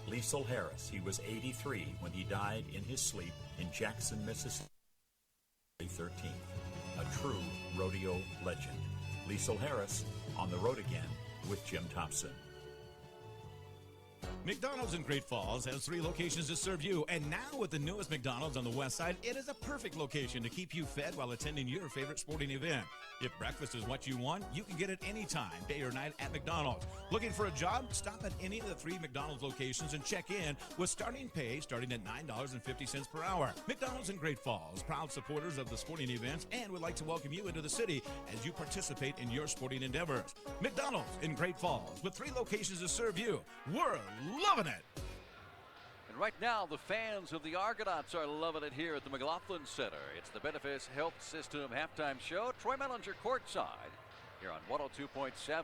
Liesl Harris. He was 83 when he died in his sleep in Jackson, Mississippi, 13th. A true rodeo legend. Liesl Harris on the road again with Jim Thompson. McDonald's in Great Falls has 3 locations to serve you, and now with the newest McDonald's on the west side, it is a perfect location to keep you fed while attending your favorite sporting event. If breakfast is what you want, you can get it anytime, day or night at McDonald's. Looking for a job? Stop at any of the 3 McDonald's locations and check in with starting pay starting at $9.50 per hour. McDonald's in Great Falls, proud supporters of the sporting events, and would like to welcome you into the city as you participate in your sporting endeavors. McDonald's in Great Falls with 3 locations to serve you. We're loving it. And right now, the fans of the Argonauts are loving it here at the McLaughlin Center. It's the Benefis Health System halftime show. Troy Mellinger courtside here on 102.7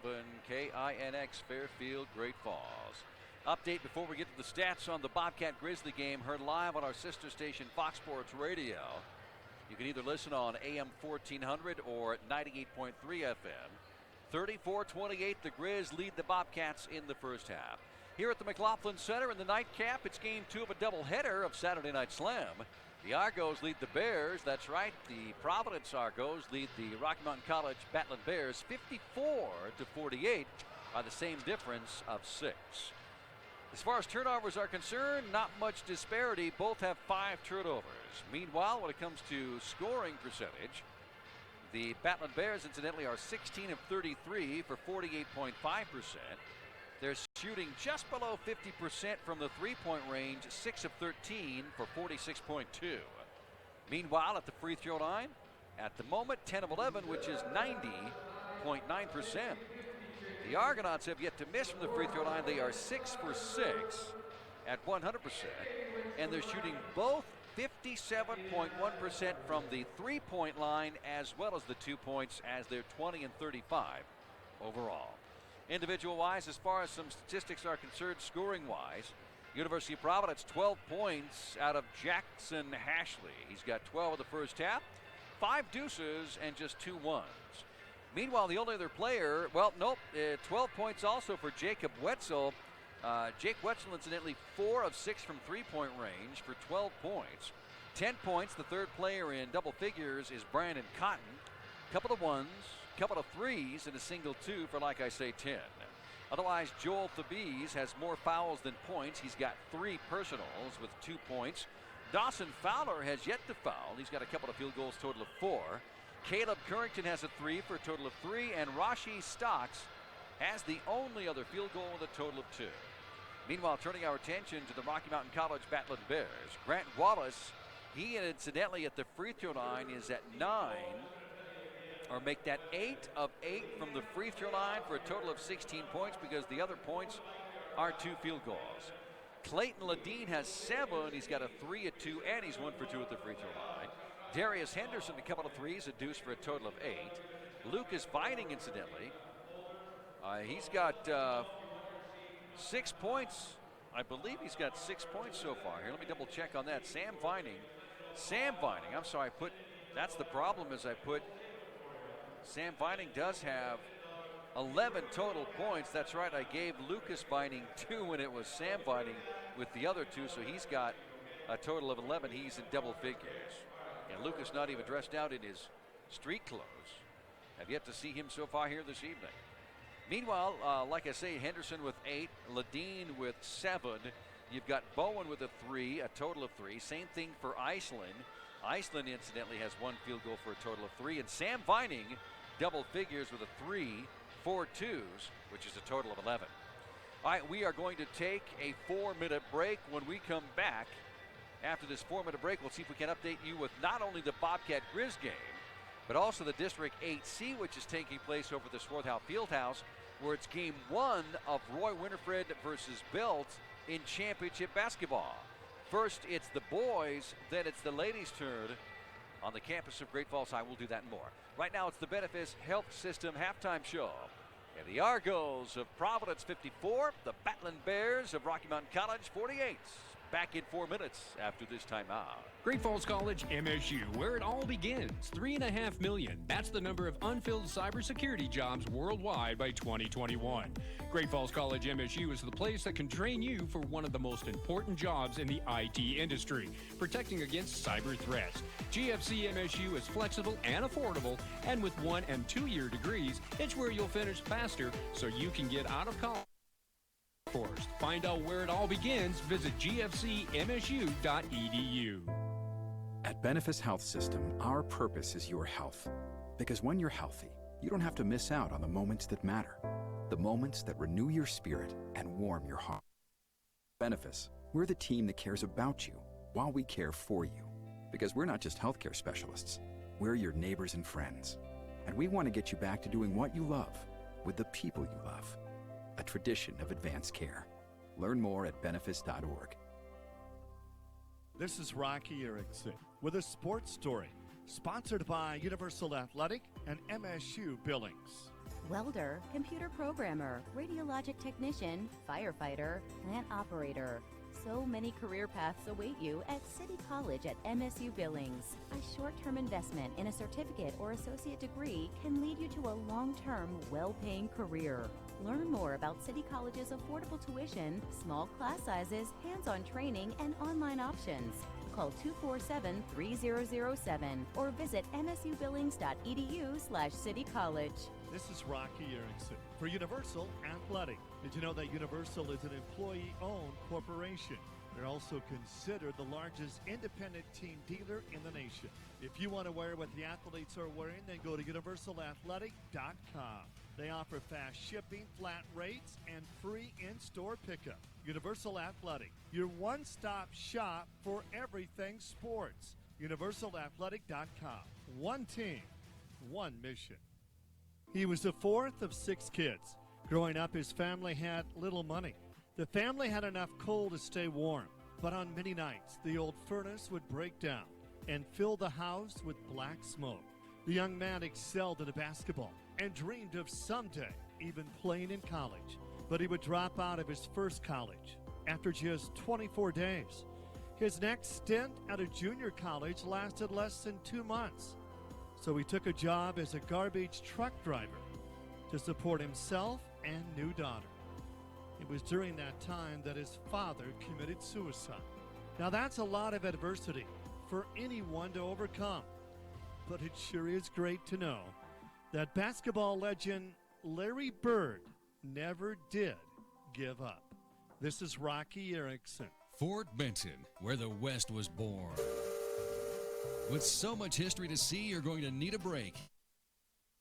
KINX Fairfield, Great Falls. Update before we get to the stats on the Bobcat Grizzly game, heard live on our sister station Fox Sports Radio. You can either listen on AM 1400 or 98.3 FM. 34-28, the Grizz lead the Bobcats in the first half. Here at the McLaughlin Center in the nightcap, it's game 2 of a doubleheader of Saturday Night Slam. The Argos lead the Bears. That's right, the Providence Argos lead the Rocky Mountain College Battling Bears 54-48 by the same difference of 6. As far as turnovers are concerned, not much disparity. Both have 5 turnovers. Meanwhile, when it comes to scoring percentage, the Battling Bears, incidentally, are 16 of 33 for 48.5%. They're shooting just below 50% from the three-point range, 6 of 13 for 46.2. Meanwhile, at the free throw line, at the moment, 10 of 11, which is 90.9%. The Argonauts have yet to miss from the free throw line. They are 6 for 6 at 100%, and they're shooting both 57.1% from the three-point line as well as the 2 points, as they're 20 and 35 overall. Individual-wise, as far as some statistics are concerned, scoring-wise, University of Providence 12 points out of Jackson Hashley. He's got 12 in the first half, 5 deuces, and just 2 ones. Meanwhile, the only other player, 12 points also for Jacob Wetzel. Jake Wetzel, incidentally, 4 of 6 from three-point range for 12 points. 10 points, the third player in double figures is Brandon Cotton. Couple of ones, couple of threes, and a single 2 for, like I say, 10. Otherwise, Joel Thabees has more fouls than points. He's got 3 personals with 2 points. Dawson Fowler has yet to foul. He's got a couple of field goals, total of 4. Caleb Currington has a 3 for a total of 3, and Rashi Stocks has the only other field goal with a total of 2. Meanwhile, turning our attention to the Rocky Mountain College Battling Bears, Grant Wallace, he incidentally at the free throw line is at 9, or make that 8 of 8 from the free throw line for a total of 16 points, because the other points are 2 field goals. Clayton Ledeen has 7. He's got a 3, a 2, and he's 1 for 2 at the free throw line. Darius Henderson, a couple of threes, a deuce for a total of 8. Lucas Vining, incidentally, he's got 6 points. I believe he's got 6 points so far. Here, let me double check on that. Sam Vining, I'm sorry, that's the problem, is I put Sam Vining does have 11 total points. That's right, I gave Lucas Vining 2 when it was Sam Vining with the other 2, so he's got a total of 11. He's in double figures. And Lucas not even dressed out in his street clothes. Have yet to see him so far here this evening. Meanwhile, like I say, Henderson with 8, Ledeen with 7. You've got Bowen with a 3, a total of 3. Same thing for Iceland. Iceland, incidentally, has 1 field goal for a total of 3. And Sam Vining, double figures with a 3, 4 twos, which is a total of 11. All right, we are going to take a 4-minute break. When we come back, after this 4-minute break, we'll see if we can update you with not only the Bobcat Grizz game, but also the District 8C, which is taking place over the Swarthout Fieldhouse, where it's game 1 of Roy Winifred versus Belt in championship basketball. First, it's the boys, then it's the ladies' turn on the campus of Great Falls High. We'll do that and more. Right now, it's the Benefis Health System halftime show. And the Argos of Providence 54, the Battling Bears of Rocky Mountain College 48. Back in 4 minutes after this timeout. Great Falls College MSU, where it all begins. 3.5 million. That's the number of unfilled cybersecurity jobs worldwide by 2021. Great Falls College MSU is the place that can train you for one of the most important jobs in the IT industry, protecting against cyber threats. GFC MSU is flexible and affordable, and with 1- and 2-year degrees, it's where you'll finish faster so you can get out of college. Find out where it all begins. Visit gfcmsu.edu. At Benefis Health System, our purpose is your health. Because when you're healthy, you don't have to miss out on the moments that matter. The moments that renew your spirit and warm your heart. Benefis, we're the team that cares about you while we care for you. Because we're not just healthcare specialists, we're your neighbors and friends. And we want to get you back to doing what you love with the people you love. A tradition of advanced care. Learn more at benefis.org. This is Rocky Erickson with a sports story, sponsored by Universal Athletic and MSU Billings. Welder, computer programmer, radiologic technician, firefighter, plant operator. So many career paths await you at City College at MSU Billings. A short-term investment in a certificate or associate degree can lead you to a long-term, well-paying career. Learn more about City College's affordable tuition, small class sizes, hands-on training, and online options. Call 247-3007 or visit msubillings.edu/citycollege. This is Rocky Erickson for Universal Athletic. Did you know that Universal is an employee-owned corporation? They're also considered the largest independent team dealer in the nation. If you want to wear what the athletes are wearing, then go to universalathletic.com. They offer fast shipping, flat rates, and free in-store pickup. Universal Athletic, your one-stop shop for everything sports. universalathletic.com. One team, one mission. He was the fourth of 6 kids. Growing up, his family had little money. The family had enough coal to stay warm, but on many nights, the old furnace would break down and fill the house with black smoke. The young man excelled in basketball and dreamed of someday even playing in college, but he would drop out of his first college after just 24 days. His next stint at a junior college lasted less than 2 months, so he took a job as a garbage truck driver to support himself and new daughter. It was during that time that his father committed suicide. Now that's a lot of adversity for anyone to overcome, but it sure is great to know that basketball legend Larry Bird never did give up. This is Rocky Erickson. Fort Benton, where the West was born. With so much history to see, you're going to need a break.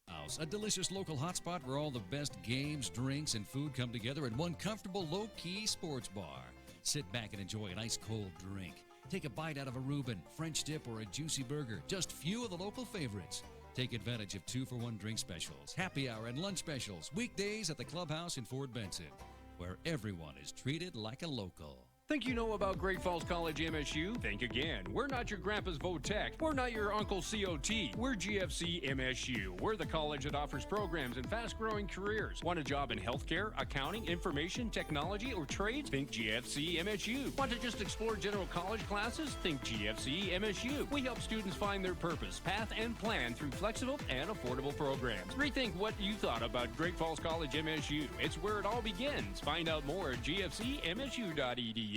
House, a delicious local hotspot where all the best games, drinks, and food come together in one comfortable, low-key sports bar. Sit back and enjoy an ice-cold drink. Take a bite out of a Reuben, French dip, or a juicy burger. Just few of the local favorites. Take advantage of 2-for-1 drink specials, happy hour, and lunch specials. Weekdays at the Clubhouse in Fort Benton, where everyone is treated like a local. Think you know about Great Falls College MSU? Think again. We're not your grandpa's Votech. We're not your uncle's COT. We're GFC MSU. We're the college that offers programs and fast-growing careers. Want a job in healthcare, accounting, information, technology, or trades? Think GFC MSU. Want to just explore general college classes? Think GFC MSU. We help students find their purpose, path, and plan through flexible and affordable programs. Rethink what you thought about Great Falls College MSU. It's where it all begins. Find out more at gfcmsu.edu.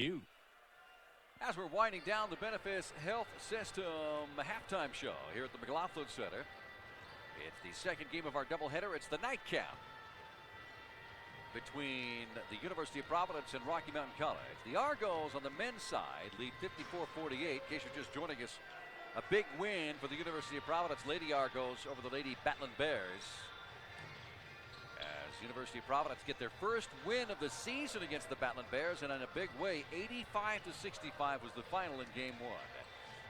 As we're winding down the Benefis Health System halftime show here at the McLaughlin Center, it's the second game of our doubleheader. It's the nightcap between the University of Providence and Rocky Mountain College. The Argos on the men's side lead 54-48. In case you're just joining us, a big win for the University of Providence Lady Argos over the Lady Battling Bears. As University of Providence get their first win of the season against the Battling Bears, and in a big way, 85-65 was the final in game one.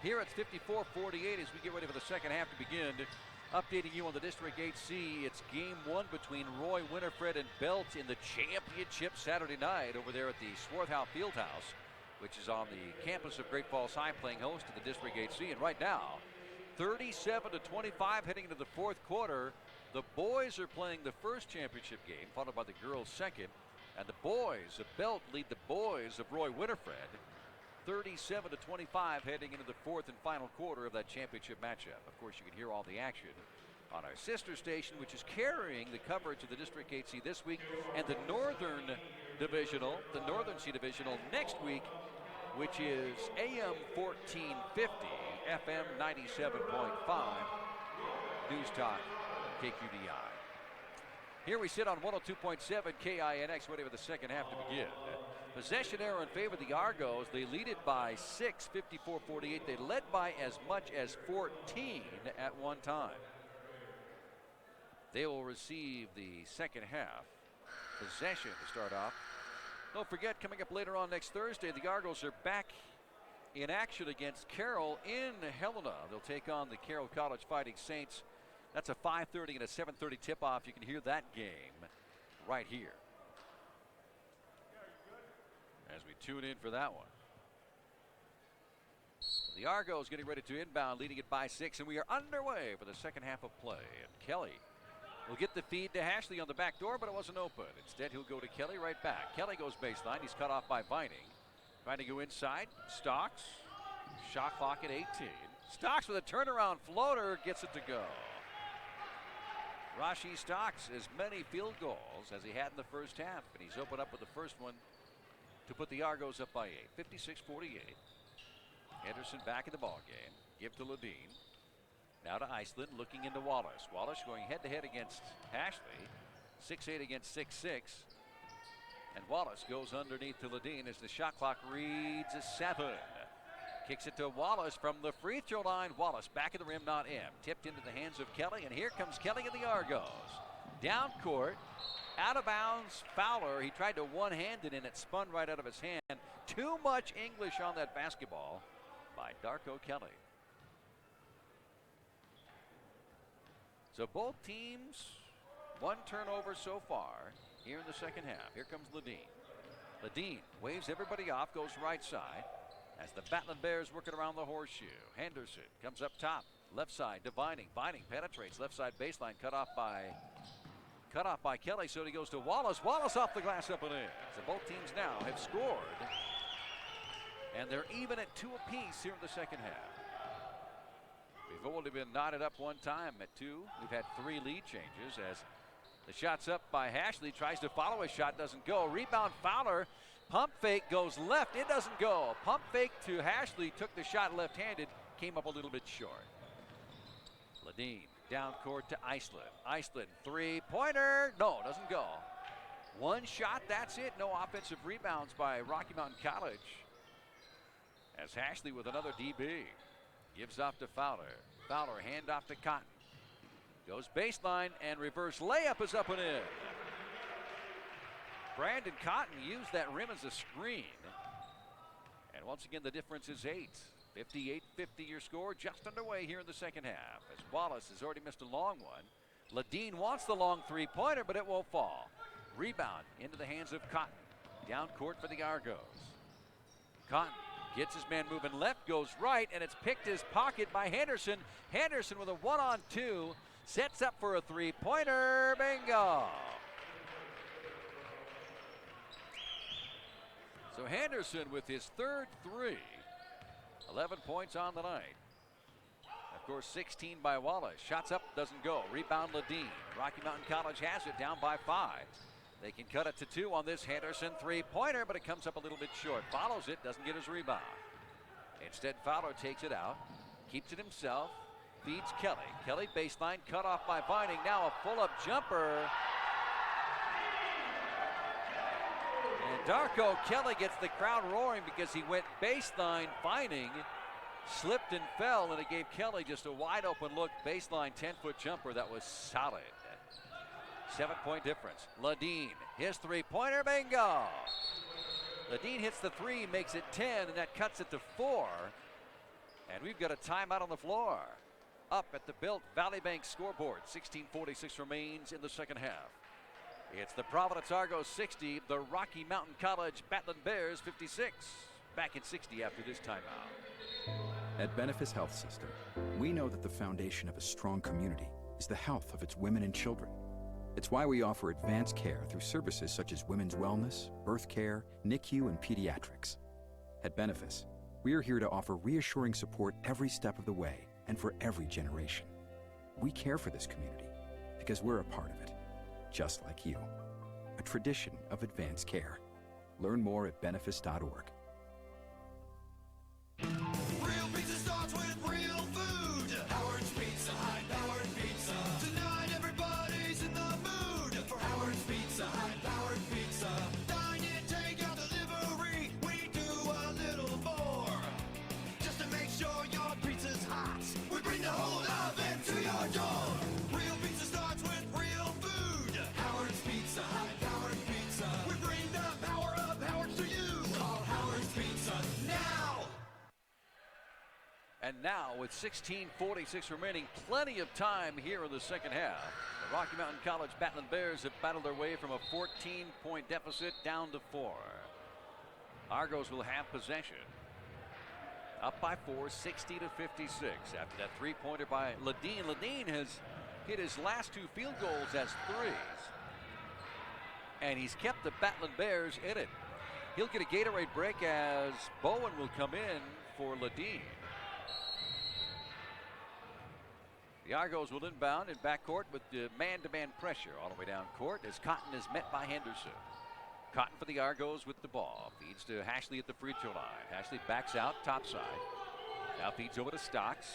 Here it's 54-48 as we get ready for the second half to begin. Updating you on the District 8C, it's game one between Roy Winifred and Belt in the championship Saturday night over there at the Swarthout Fieldhouse, which is on the campus of Great Falls High, playing host to the District 8C. And right now, 37-25 heading into the fourth quarter. The boys are playing the first championship game, followed by the girls' second. And the boys of Belt lead the boys of Roy Winifred 37-25 heading into the fourth and final quarter of that championship matchup. Of course, you can hear all the action on our sister station, which is carrying the coverage of the District 8C this week, and the Northern C Divisional next week, which is AM 1450, FM 97.5, News Talk KQDI. Here we sit on 102.7 KINX, ready for the second half to begin. Possession error in favor of the Argos. They lead it by 6, 54-48. They led by as much as 14 at one time. They will receive the second half possession to start off. Don't forget, coming up later on next Thursday, the Argos are back in action against Carroll in Helena. They'll take on the Carroll College Fighting Saints. That's a 5:30 and a 7:30 tip-off. You can hear that game right here as we tune in for that one. The Argos getting ready to inbound, leading it by 6, and we are underway for the second half of play. And Kelly will get the feed to Hashley on the back door, but it wasn't open. Instead, he'll go to Kelly right back. Kelly goes baseline. He's cut off by Vining. Trying to go inside. Stocks. Shot clock at 18. Stocks with a turnaround floater. Gets it to go. Rashi Stocks as many field goals as he had in the first half, and he's opened up with the first one to put the Argos up by 8, 56-48. Henderson back in the ball game. Give to Ledeen. Now to Iceland, looking into Wallace. Wallace going head-to-head against Ashley. 6'8 against 6'6. And Wallace goes underneath to Ledeen as the shot clock reads a 7. Kicks it to Wallace from the free throw line. Wallace back of the rim, not in. Tipped into the hands of Kelly, and here comes Kelly and the Argos. Down court, out of bounds, Fowler. He tried to one-hand it, and it spun right out of his hand. Too much English on that basketball by Darko Kelly. So both teams, one turnover so far here in the second half. Here comes Ledeen. Ledeen waves everybody off, goes right side as the Battling Bears working around the horseshoe. Henderson comes up top, left side to Vining. Vining penetrates left side baseline, cut off by Kelly. So he goes to Wallace. Wallace off the glass, up and in. So both teams now have scored, and they're even at 2 apiece here in the second half. We've only been knotted up one time at 2. We've had 3 lead changes as the shot's up by Ashley. Tries to follow a shot, doesn't go. Rebound Fowler. Pump fake goes left. It doesn't go. Pump fake to Ashley. Took the shot left-handed. Came up a little bit short. Ledeen down court to Iceland. Iceland three-pointer. No, doesn't go. One shot, that's it. No offensive rebounds by Rocky Mountain College. As Ashley with another DB. Gives off to Fowler. Fowler hand off to Cotton. Goes baseline and reverse layup is up and in. Brandon Cotton used that rim as a screen. And once again the difference is 8. 58-50 your score, just underway here in the second half. As Wallace has already missed a long one. Ledeen wants the long three-pointer, but it won't fall. Rebound into the hands of Cotton. Down court for the Argos. Cotton gets his man moving left, goes right, and it's picked his pocket by Henderson. Henderson with a 1-on-2, sets up for a three-pointer. Bingo! So Henderson with his third 3. 11 points on the night. Of course, 16 by Wallace. Shots up, doesn't go. Rebound Ledeen. Rocky Mountain College has it, down by 5. They can cut it to 2 on this Henderson three-pointer, but it comes up a little bit short. Follows it, doesn't get his rebound. Instead, Fowler takes it out, keeps it himself, feeds Kelly. Kelly baseline, cut off by Vining. Now a pull-up jumper. And Darko Kelly gets the crowd roaring because he went baseline. Vining slipped and fell, and it gave Kelly just a wide-open look. Baseline 10-foot jumper that was solid. 7-point difference. Ledeen, his three-pointer, bingo! Ledeen hits the 3, makes it 10, and that cuts it to 4. And we've got a timeout on the floor. Up at the Built Valley Bank scoreboard. 16:46 remains in the second half. It's the Providence Argos 60, the Rocky Mountain College Battling Bears 56. Back in 60 after this timeout. At Benefice Health System, we know that the foundation of a strong community is the health of its women and children. It's why we offer advanced care through services such as women's wellness, birth care, NICU, and pediatrics. At Benefice, we are here to offer reassuring support every step of the way and for every generation. We care for this community because we're a part of it, just like you. A tradition of advanced care. Learn more at benefice.org. Real pizza starts with real food. Howard's Pizza Hut, Howard Pizza. Tonight everybody's in the mood for Howard's Pizza Hut, Howard Pizza. Dine in, take out, delivery. We do a little more just to make sure your pizza's hot. We bring the whole oven to your door. Real pizza starts with real food. Howard's Pizza Hut, Howard Pizza. We bring the power of Howard's to you. Call Howard's Pizza now. And now, with 16:46 remaining, plenty of time here in the second half. The Rocky Mountain College Battling Bears have battled their way from a 14-point deficit down to 4. Argos will have possession. Up by 4, 60-56 after that three-pointer by Ledeen. Ledeen has hit his last 2 field goals as 3s. And he's kept the Battling Bears in it. He'll get a Gatorade break as Bowen will come in for Ledeen. The Argos will inbound in backcourt with the man-to-man pressure all the way down court as Cotton is met by Henderson. Cotton for the Argos with the ball. Feeds to Hashley at the free throw line. Hashley backs out topside. Now feeds over to Stocks.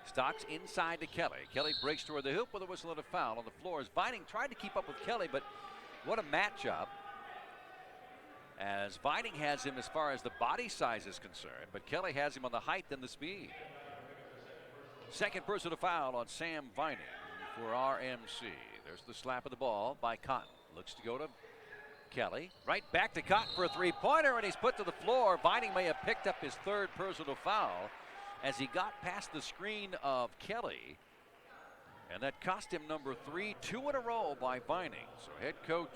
Stocks inside to Kelly. Kelly breaks toward the hoop with a whistle and a foul on the floor as Vining tried to keep up with Kelly, but what a matchup. As Vining has him as far as the body size is concerned, but Kelly has him on the height and the speed. Second personal foul on Sam Vining for RMC. There's the slap of the ball by Cotton. Looks to go to Kelly. Right back to Cotton for a three-pointer, and he's put to the floor. Vining may have picked up his third personal foul as he got past the screen of Kelly. And that cost him number 3, 2 in a row by Vining. So head coach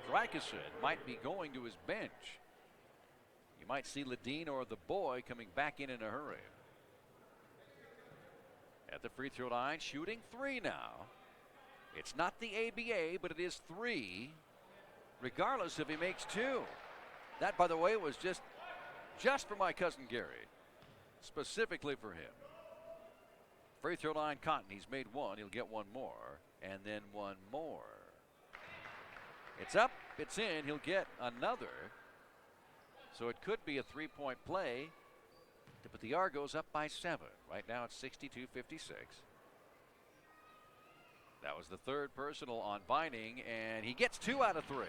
Drykerson might be going to his bench. You might see Ledeen or the boy coming back in a hurry. At the free throw line, shooting 3 now. It's not the ABA, but it is 3, regardless if he makes 2. That, by the way, was just for my cousin Gary, specifically for him. Free throw line, Cotton. He's made 1. He'll get 1 more, and then 1 more. It's up. It's in. He'll get another. So it could be a 3-point play to put the Argos up by 7. Right now it's 62-56. That was the third personal on Vining, and he gets 2 out of 3.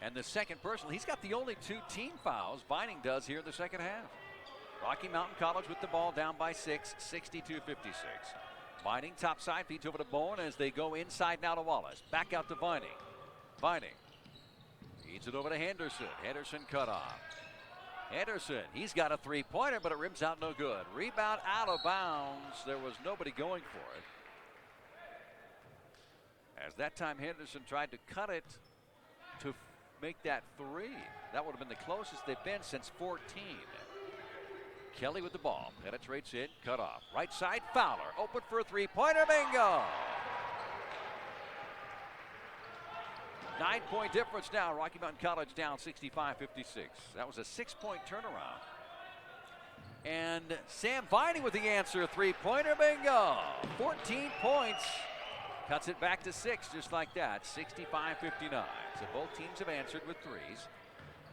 And the second personal, he's got the only 2 team fouls Vining does here in the second half. Rocky Mountain College with the ball down by 6, 62-56. Vining topside, feeds over to Bowen as they go inside now to Wallace. Back out to Vining. Vining feeds it over to Henderson. Henderson cut off. Henderson, he's got a 3-pointer, but it rims out no good. Rebound out of bounds. There was nobody going for it. As that time Henderson tried to cut it to make that 3. That would have been the closest they've been since 14. Kelly with the ball, penetrates in, cut off. Right side, Fowler, open for a 3-pointer, bingo! 9-point difference now, Rocky Mountain College down 65-56. That was a 6-point turnaround. And Sam Vining with the answer, 3-pointer, bingo! 14 points, cuts it back to 6 just like that, 65-59. So both teams have answered with 3s.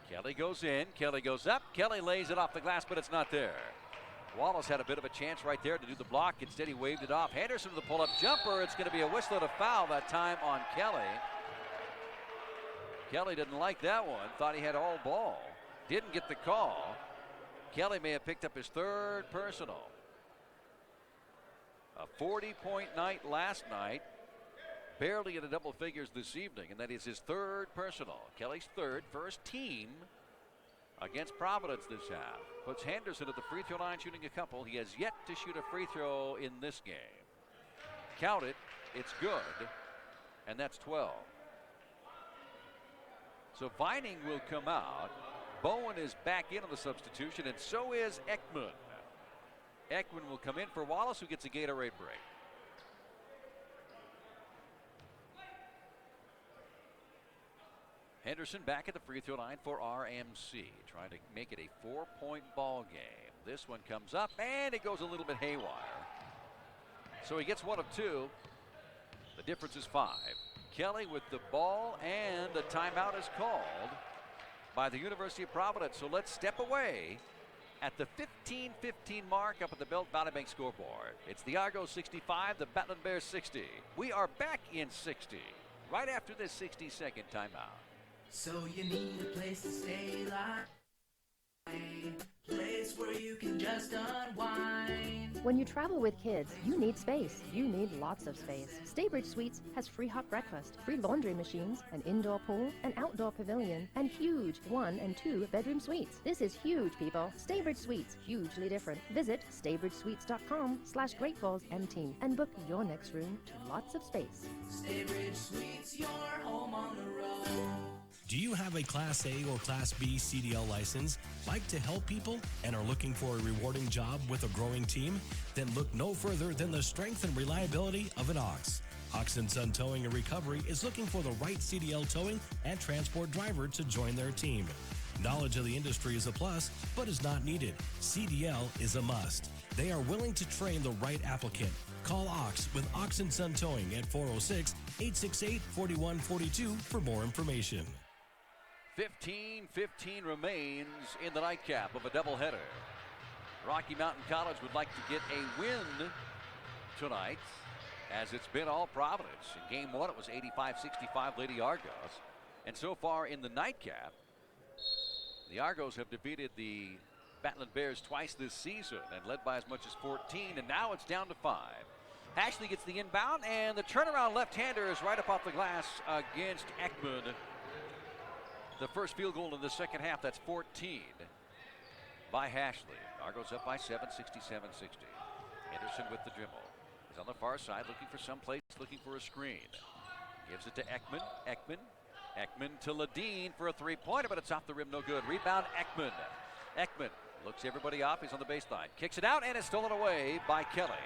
Kelly goes in, Kelly goes up, Kelly lays it off the glass, but it's not there. Wallace had a bit of a chance right there to do the block. Instead, he waved it off. Henderson with the pull-up jumper. It's going to be a whistle and a foul that time on Kelly. Kelly didn't like that one, thought he had all ball. Didn't get the call. Kelly may have picked up his third personal. A 40-point night last night. Barely in the double figures this evening, and that is his third personal. Kelly's third, first team against Providence this half. Puts Henderson at the free throw line shooting a couple. He has yet to shoot a free throw in this game. Count it, it's good, and that's 12. So Vining will come out. Bowen is back in on the substitution, and so is Ekman. Ekman will come in for Wallace, who gets a Gatorade break. Henderson back at the free throw line for RMC, trying to make it a 4-point ball game. This one comes up, and it goes a little bit haywire. So he gets 1 of 2. The difference is 5. Kelly with the ball, and the timeout is called by the University of Providence. So let's step away at the 15-15 mark up at the Belt Valley Bank scoreboard. It's the Argos 65, the Batland Bears 60. We are back in 60 right after this 60-second timeout. So you need a place to stay, like a place where you can just unwind. When you travel with kids, you need space. You need lots of space. Staybridge Suites has free hot breakfast, free laundry machines, an indoor pool, an outdoor pavilion, and huge 1- and 2-bedroom suites. This is huge, people. Staybridge Suites, hugely different. Visit staybridgesuites.com/GreatFallsMT and book your next room to lots of space. Staybridge Suites, your home on the road. Do you have a Class A or Class B CDL license, like to help people, and are looking for a rewarding job with a growing team? Then look no further than the strength and reliability of an Ox. Ox & Son Towing and Recovery is looking for the right CDL towing and transport driver to join their team. Knowledge of the industry is a plus, but is not needed. CDL is a must. They are willing to train the right applicant. Call Ox with Ox & Son Towing at 406-868-4142 for more information. 15-15 remains in the nightcap of a doubleheader. Rocky Mountain College would like to get a win tonight, as it's been all Providence. In game one, it was 85-65 Lady Argos. And so far in the nightcap, the Argos have defeated the Batland Bears twice this season and led by as much as 14, and now it's down to 5. Ashley gets the inbound, and the turnaround left-hander is right up off the glass against Ekman. The first field goal in the second half, that's 14 by Ashley. Argos up by 7, 67-60. Henderson with the dribble. He's on the far side looking for someplace, looking for a screen. Gives it to Ekman. Ekman to Ledeen for a three-pointer, but it's off the rim, no good. Rebound, Ekman. Ekman looks everybody off. He's on the baseline. Kicks it out, and it's stolen away by Kelly.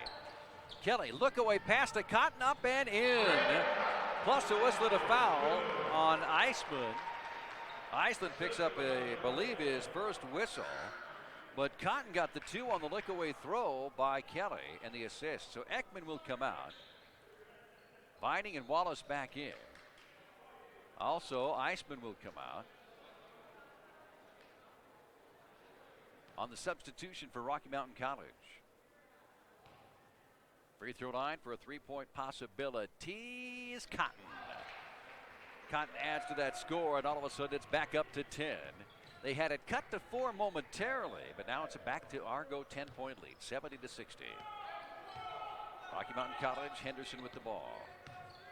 Kelly, look away pass to Cotton, up and in. Plus a whistle to foul on Iceman. Iceland picks up, I believe, his first whistle. But Cotton got the 2 on the look-away throw by Kelly and the assist. So Ekman will come out. Vining and Wallace back in. Also, Iceman will come out. On the substitution for Rocky Mountain College. Free throw line for a three-point possibility is Cotton. Cotton adds to that score, and all of a sudden it's back up to 10. They had it cut to 4 momentarily, but now it's a back to Argo 10-point lead, 70-60. Rocky Mountain College, Henderson with the ball.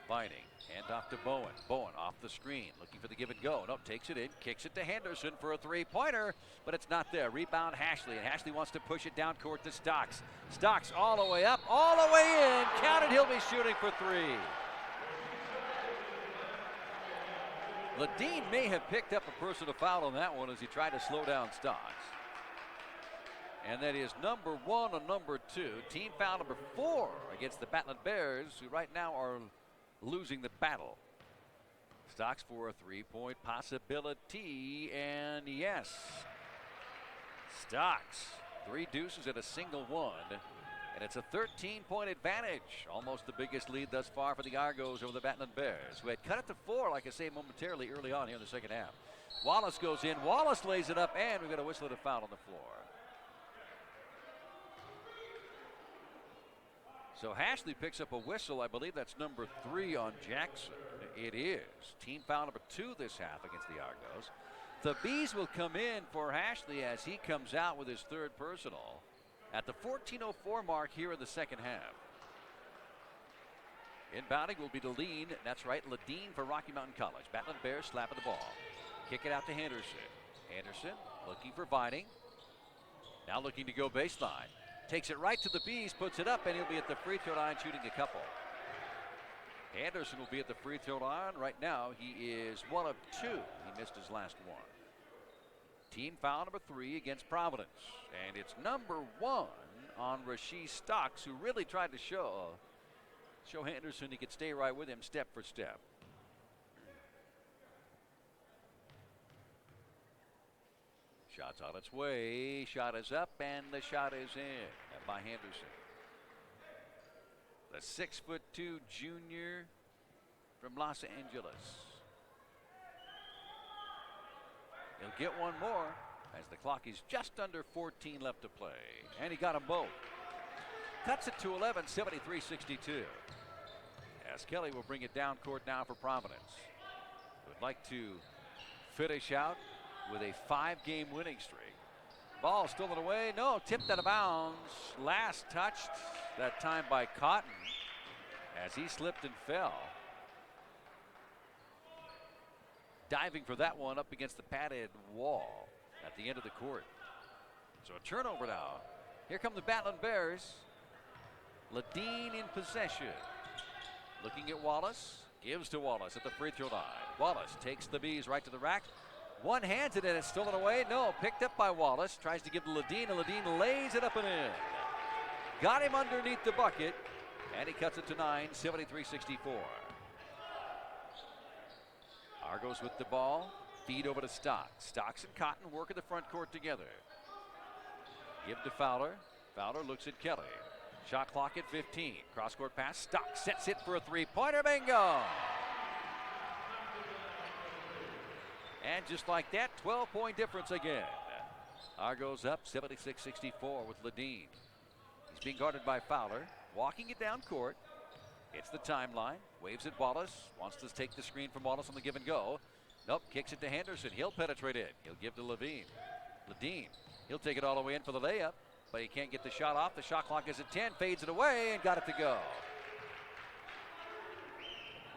Vining, hand off to Bowen. Bowen off the screen, looking for the give and go. Nope, takes it in, kicks it to Henderson for a three-pointer, but it's not there. Rebound Ashley, and Ashley wants to push it down court to Stocks. Stocks all the way up, all the way in. Counted, he'll be shooting for 3. Ledeen may have picked up a personal foul on that one as he tried to slow down Stocks. And that is number 1 on number 2. Team foul number 4 against the Batland Bears, who right now are losing the battle. Stocks for a three-point possibility, and yes, Stocks 3 deuces and a single one, and it's a 13-point advantage, almost the biggest lead thus far for the Argos over the Batland Bears, who had cut it to 4, like I say, momentarily early on here in the second half. Wallace goes in, Wallace lays it up, and we've got a whistle and a foul on the floor. So Ashley picks up a whistle. I believe that's number 3 on Jackson. It is. Team foul number 2 this half against the Argos. The Bees will come in for Ashley as he comes out with his 3rd personal at the 14:04 mark here in the second half. Inbounding will be Ledeen. That's right, Ledeen for Rocky Mountain College. Batland Bears slapping the ball. Kick it out to Henderson. Henderson looking for Vining. Now looking to go baseline. Takes it right to the Bees, puts it up, and he'll be at the free throw line shooting a couple. Anderson will be at the free throw line. Right now, he is 1 of 2. He missed his last one. Team foul number 3 against Providence. And it's number 1 on Rasheed Stocks, who really tried to show Henderson he could stay right with him step for step. Shot's on its way. Shot is up, and the shot is in by Henderson. The 6'2" junior from Los Angeles. He'll get one more as the clock is just under 14 left to play. And he got them both. Cuts it to 11, 73-62. As Kelly will bring it down court now for Providence. Would like to finish out with a 5-game winning streak. Ball stolen away. No, tipped out of bounds. Last touched that time by Cotton as he slipped and fell. Diving for that one up against the padded wall at the end of the court. So a turnover now. Here come the Batland Bears. Ledeen in possession. Looking at Wallace. Gives to Wallace at the free throw line. Wallace takes the Bees right to the rack. One hands it and it's stolen away. No, picked up by Wallace. Tries to give to Ledeen, and Ledeen lays it up and in. Got him underneath the bucket, and he cuts it to 9, 73-64. Argos with the ball. Feed over to Stocks. Stocks and Cotton work in the front court together. Give to Fowler. Fowler looks at Kelly. Shot clock at 15. Cross-court pass. Stocks sets it for a three-pointer. Bingo! And just like that, 12-point difference again. Argos up 76-64 with Ledeen. He's being guarded by Fowler. Walking it down court. It's the timeline. Waves at Wallace. Wants to take the screen from Wallace on the give and go. Nope, kicks it to Henderson. He'll penetrate it. He'll give to Levine. Ledeen. He'll take it all the way in for the layup, but he can't get the shot off. The shot clock is at 10. Fades it away and got it to go.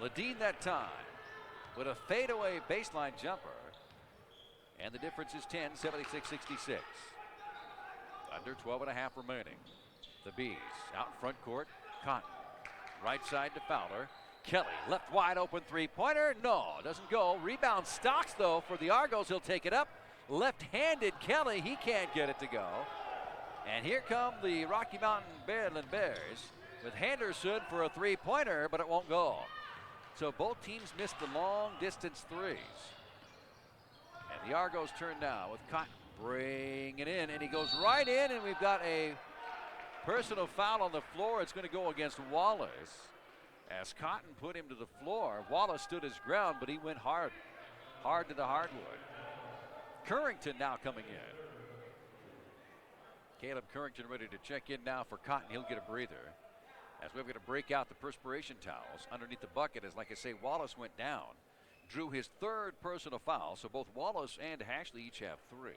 Ledeen that time with a fadeaway baseline jumper. And the difference is 10, 76-66. Under 12 and a half remaining. The Bees out in front court. Cotton. Right side to Fowler. Kelly, left wide open three-pointer. No, doesn't go. Rebound Stocks, though, for the Argos. He'll take it up. Left-handed Kelly. He can't get it to go. And here come the Rocky Mountain Maryland Bears with Henderson for a three-pointer, but it won't go. So both teams missed the long-distance threes. And the Argos turn now with Cotton bringing it in, and he goes right in, and we've got a personal foul on the floor. It's going to go against Wallace. As Cotton put him to the floor, Wallace stood his ground, but he went hard to the hardwood. Currington now coming in. Caleb Currington ready to check in now for Cotton. He'll get a breather. As we're going to break out the perspiration towels underneath the bucket, as like I say, Wallace went down. Drew his third personal foul, so both Wallace and Hashley each have 3.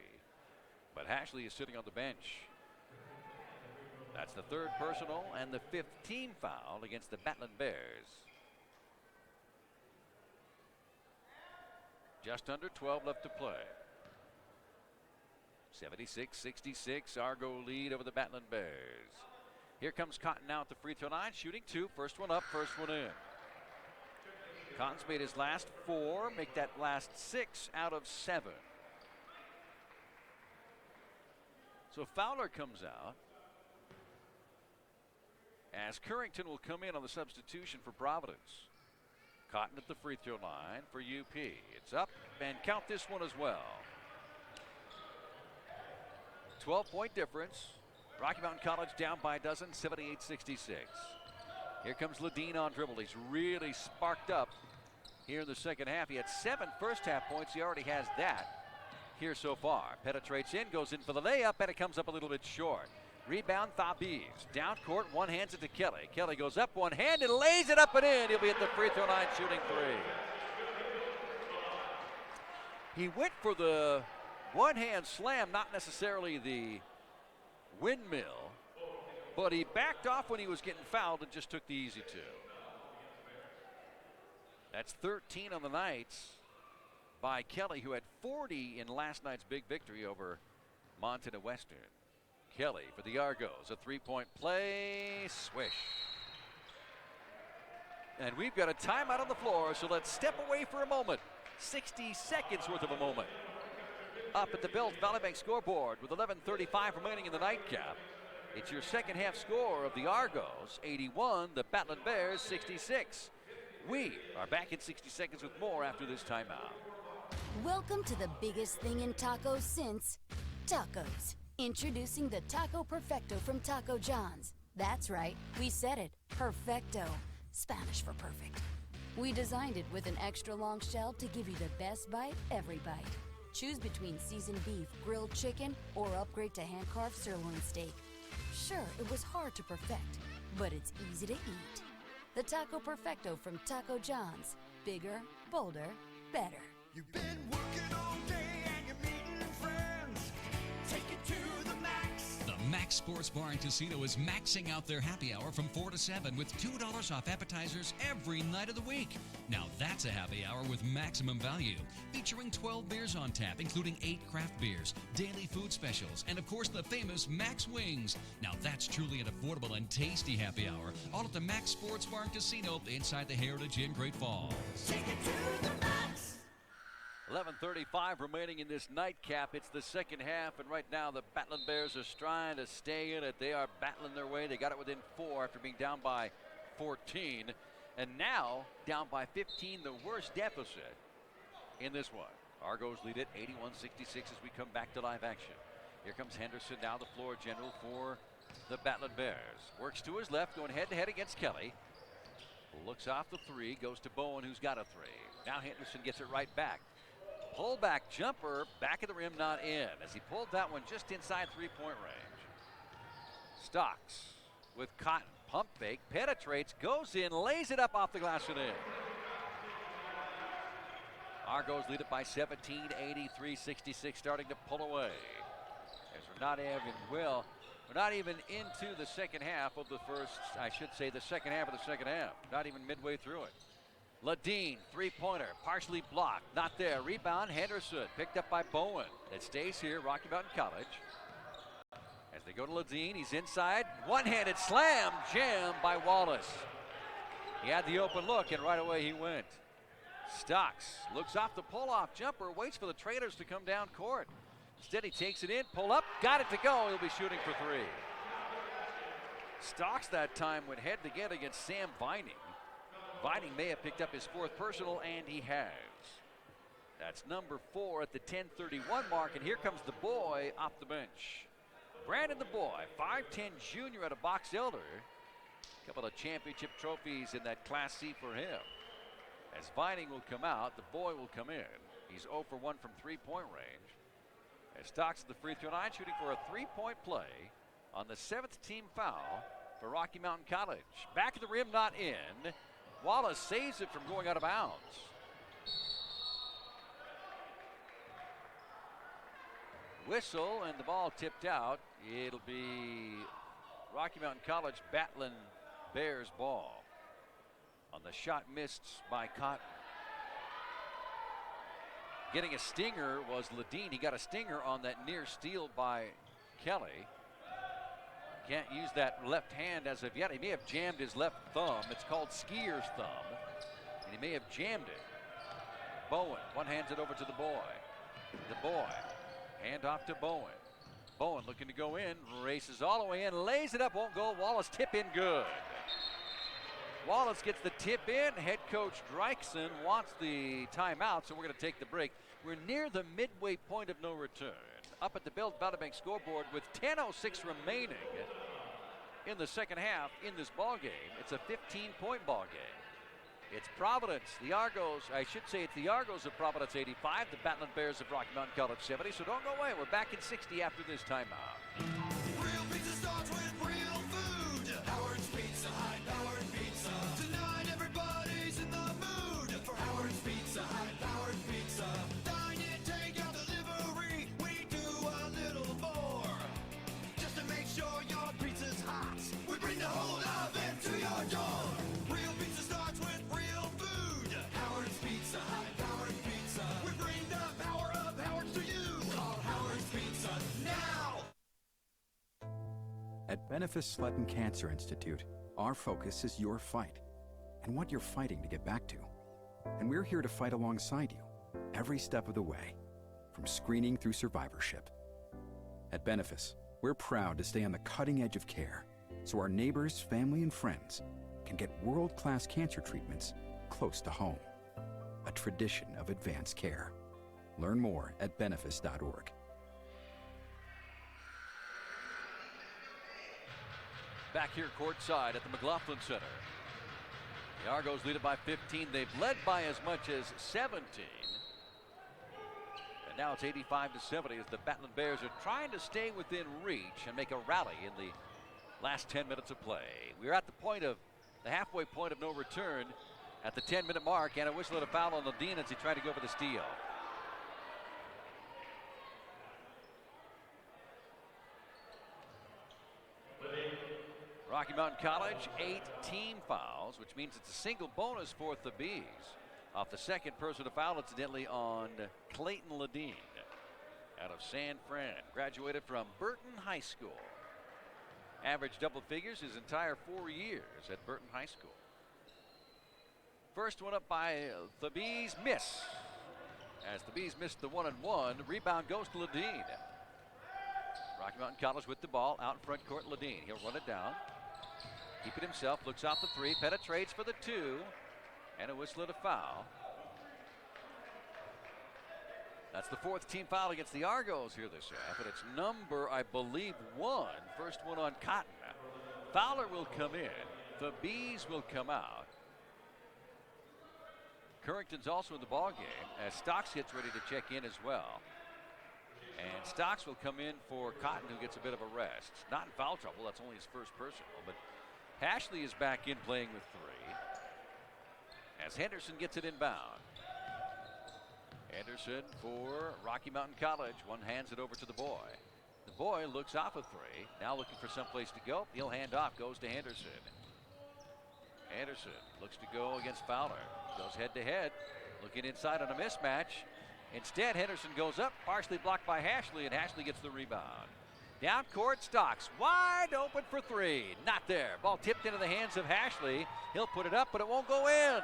But Hashley is sitting on the bench. That's the third personal and the 5th team foul against the Batland Bears. Just under 12 left to play. 76-66, Argo lead over the Batland Bears. Here comes Cotton now at the free throw line, shooting 2. First one up, first one in. Cotton's made his last 4, make that last 6 out of 7. So Fowler comes out, as Currington will come in on the substitution for Providence. Cotton at the free throw line for UP. It's up, and count this one as well. 12-point difference. Rocky Mountain College down by a dozen, 78-66. Here comes Ledeen on dribble. He's really sparked up here in the second half. He had 7 first-half points. He already has that here so far. Penetrates in, goes in for the layup, and it comes up a little bit short. Rebound, Thabis. Down court, one hands it to Kelly. Kelly goes up one hand and lays it up and in. He'll be at the free throw line shooting 3. He went for the one-hand slam, not necessarily the windmill, but he backed off when he was getting fouled and just took the easy 2. That's 13 on the night by Kelly, who had 40 in last night's big victory over Montana Western. Kelly for the Argos, a 3-point play, swish. And we've got a timeout on the floor, so let's step away for a moment. 60 seconds worth of a moment. Up at the Belt Valley Bank scoreboard with 11:35 remaining in the nightcap. It's your second half score of the Argos, 81, the Batland Bears, 66. We are back in 60 seconds with more after this timeout. Welcome to the biggest thing in tacos since tacos. Introducing the Taco Perfecto from Taco John's. That's right, we said it, perfecto, Spanish for perfect. We designed it with an extra long shell to give you the best bite every bite. Choose between seasoned beef, grilled chicken, or upgrade to hand-carved sirloin steak. Sure, it was hard to perfect, but it's easy to eat. The Taco Perfecto from Taco John's. Bigger, bolder, better. You've been working all day and you're meeting friends. Take it to the max. The Max Sports Bar and Casino is maxing out their happy hour from 4 to 7 with $2 off appetizers every night of the week. Now that's a happy hour with maximum value. Featuring 12 beers on tap, including 8 craft beers, daily food specials, and of course the famous Max Wings. Now that's truly an affordable and tasty happy hour. All at the Max Sports Bar and Casino inside the Heritage Inn, Great Falls. Take it to the max. 11:35 remaining in this nightcap. It's the second half, and right now the Batland Bears are trying to stay in it. They are battling their way. They got it within 4 after being down by 14, and now down by 15, the worst deficit in this one. Argos lead it 81-66 as we come back to live action. Here comes Henderson, now the floor general for the Battlin Bears. Works to his left, going head-to-head against Kelly. Looks off the three, goes to Bowen, who's got a three. Now Henderson gets it right back. Pull back jumper, back of the rim, not in. As he pulled that one just inside three-point range. Stocks with Cotton, pump fake, penetrates, goes in, lays it up off the glass and in. Argos lead it by 17, 83-66, starting to pull away. As we're not even into the second half of the first, I should say the second half of the second half. Not even midway through it. Ledeen, three-pointer, partially blocked, not there. Rebound, Henderson, picked up by Bowen. It stays here, Rocky Mountain College. As they go to Ledeen, he's inside. One-handed slam, jammed by Wallace. He had the open look, and right away he went. Stocks looks off the pull-off jumper, waits for the Traders to come down court. Instead, he takes it in, pull up, got it to go. He'll be shooting for three. Stocks that time went head-to-head against Sam Vining. Vining may have picked up his fourth personal, and he has. That's number 4 at the 10:31 mark, and here comes the boy off the bench. Brandon the boy, 5'10" junior at a box elder. A couple of championship trophies in that Class C for him. As Vining will come out, the boy will come in. He's 0 for 1 from three-point range. As Stocks at the free throw line, shooting for a three-point play on the 7th team foul for Rocky Mountain College. Back of the rim, not in. Wallace saves it from going out of bounds. Whistle, and the ball tipped out. It'll be Rocky Mountain College Battlin Bears ball. On the shot missed by Cotton. Getting a stinger was Ledeen. He got a stinger on that near steal by Kelly. Can't use that left hand as of yet. He may have jammed his left thumb. It's called skier's thumb. And he may have jammed it. Bowen, one hands it over to the boy. The boy, hand off to Bowen. Bowen looking to go in, races all the way in, lays it up, won't go. Wallace tip in good. Wallace gets the tip in. Head coach Dreichson wants the timeout, so we're going to take the break. We're near the midway point of no return. Up at the Bill Bank scoreboard with 10:06 remaining in the second half in this ball game. It's a 15-point ball game. It's Providence, the Argos, I should say it's the Argos of Providence 85, the Battlin Bears of Rocky Mountain College 70. So don't go away. We're back in 60 after this timeout. Real pizza starts with real food. Howard's Pizza, high-powered pizza. Tonight everybody's in the mood for Howard's Pizza, high-powered pizza. Dine in, take out, delivery. We do a little more just to make sure your pizza's hot. We bring the whole oven to your door. Real pizza starts with real food. Howard's Pizza, high-powered pizza. We bring the power of Howard's to you. Call Howard's Pizza now. At Benefice Sletten Cancer Institute, our focus is your fight and what you're fighting to get back to. And we're here to fight alongside you every step of the way, from screening through survivorship. At Benefice, we're proud to stay on the cutting edge of care so our neighbors, family, and friends can get world-class cancer treatments close to home. A tradition of advanced care. Learn more at benefice.org. Back here courtside at the McLaughlin Center. The Argos lead it by 15. They've led by as much as 17. And now it's 85-70 as the Battlin Bears are trying to stay within reach and make a rally in the last 10 minutes of play. We're at the point of the halfway point of no return at the 10-minute mark, and a whistle and a foul on Ledeen as he tried to go for the steal. Rocky Mountain College, 8 team fouls, which means it's a single bonus for the Bees. Off the second person to foul, incidentally, on Clayton Ledeen out of San Fran. Graduated from Burton High School. Average double figures his entire 4 years at Burton High School. First one up by the Bees, miss. As the Bees missed the 1-and-1, rebound goes to Ledeen. Rocky Mountain College with the ball out in front court. Ledeen, he'll run it down. Keep it himself, looks out the three, penetrates for the 2, and a whistle and a foul. That's the fourth team foul against the Argos here this half, and it's number, I believe, 1. First one on Cotton. Fowler will come in. The Bees will come out. Currington's also in the ball game as Stocks gets ready to check in as well. And Stocks will come in for Cotton, who gets a bit of a rest. Not in foul trouble, that's only his first personal, but Hashley is back in playing with 3. As Henderson gets it inbound. Henderson for Rocky Mountain College. One hands it over to the boy. The boy looks off a 3. Now looking for someplace to go. He'll hand off, goes to Henderson. Henderson looks to go against Fowler. Goes head to head. Looking inside on a mismatch. Instead, Henderson goes up, partially blocked by Hashley, and Hashley gets the rebound. Down court, Stocks wide open for 3. Not there. Ball tipped into the hands of Hashley. He'll put it up, but it won't go in.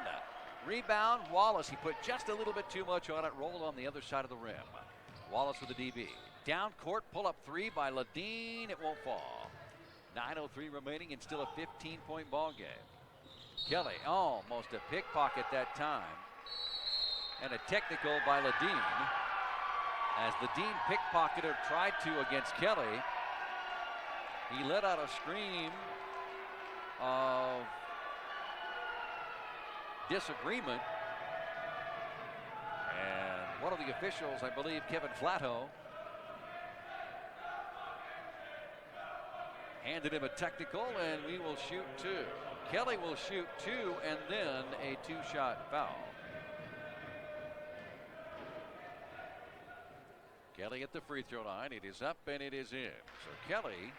Rebound, Wallace. He put just a little bit too much on it. Rolled on the other side of the rim. Wallace with the DB. Down court, pull up 3 by Ledeen. It won't fall. 9:03 remaining and still a 15-point ball game. Kelly almost a pickpocket that time. And a technical by Ledeen. As Ledeen pickpocketed, tried to against Kelly. He let out a scream of disagreement. And one of the officials, I believe Kevin Flatto, handed him a technical, and we will shoot 2. Kelly will shoot 2 and then a 2-shot foul. Kelly at the free throw line. It is up and it is in. So Kelly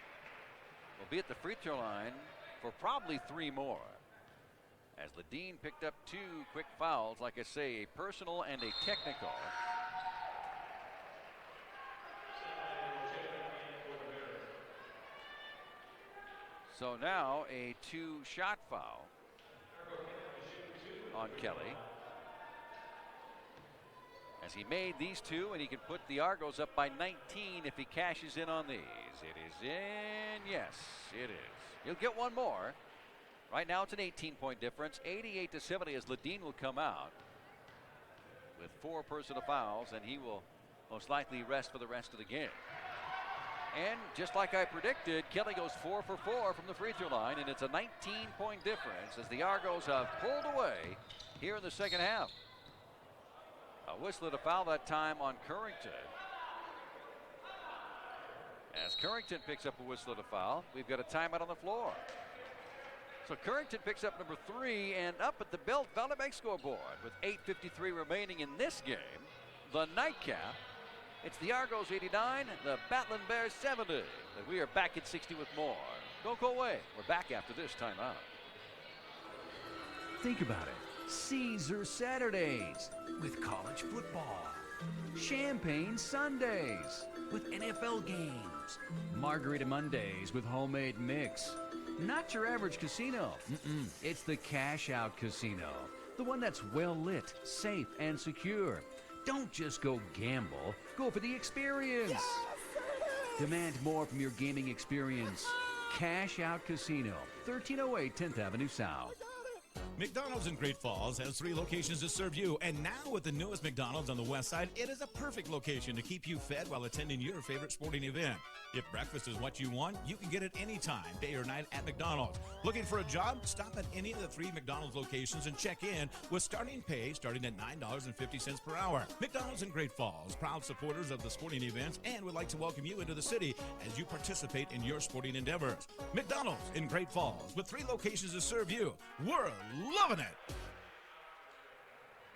will be at the free throw line for probably 3 more. As Ledeen picked up 2 quick fouls, like I say, a personal and a technical. So now a 2-shot foul on Kelly. As he made these 2, and he can put the Argos up by 19 if he cashes in on these. It is in. Yes, it is. He'll get 1 more. Right now it's an 18-point difference. 88-70 as Ledeen will come out with 4 personal fouls, and he will most likely rest for the rest of the game. And just like I predicted, Kelly goes 4 for 4 from the free throw line, and it's a 19-point difference as the Argos have pulled away here in the second half. A whistle to foul that time on Currington. As Currington picks up a whistle to foul, we've got a timeout on the floor. So Currington picks up number 3, and up at the Belt Valley Bank scoreboard with 8:53 remaining in this game. The nightcap. It's the Argos 89, the Battling Bears 70. And we are back at 60 with more. Don't go away. We're back after this timeout. Think about it. Caesar Saturdays with college football. Champagne Sundays with NFL games. Margarita Mondays with homemade mix. Not your average casino. It's the Cash Out Casino. The one that's well lit, safe, and secure. Don't just go gamble. Go for the experience. Yes, demand more from your gaming experience. Cash Out Casino, 1308 10th Avenue South. McDonald's in Great Falls has 3 locations to serve you, and now with the newest McDonald's on the west side, it is a perfect location to keep you fed while attending your favorite sporting event. If breakfast is what you want, you can get it anytime, day or night at McDonald's. Looking for a job? Stop at any of the 3 McDonald's locations and check in with starting pay starting at $9.50 per hour. McDonald's in Great Falls, proud supporters of the sporting events, and would like to welcome you into the city as you participate in your sporting endeavors. McDonald's in Great Falls with 3 locations to serve you. We're loving it.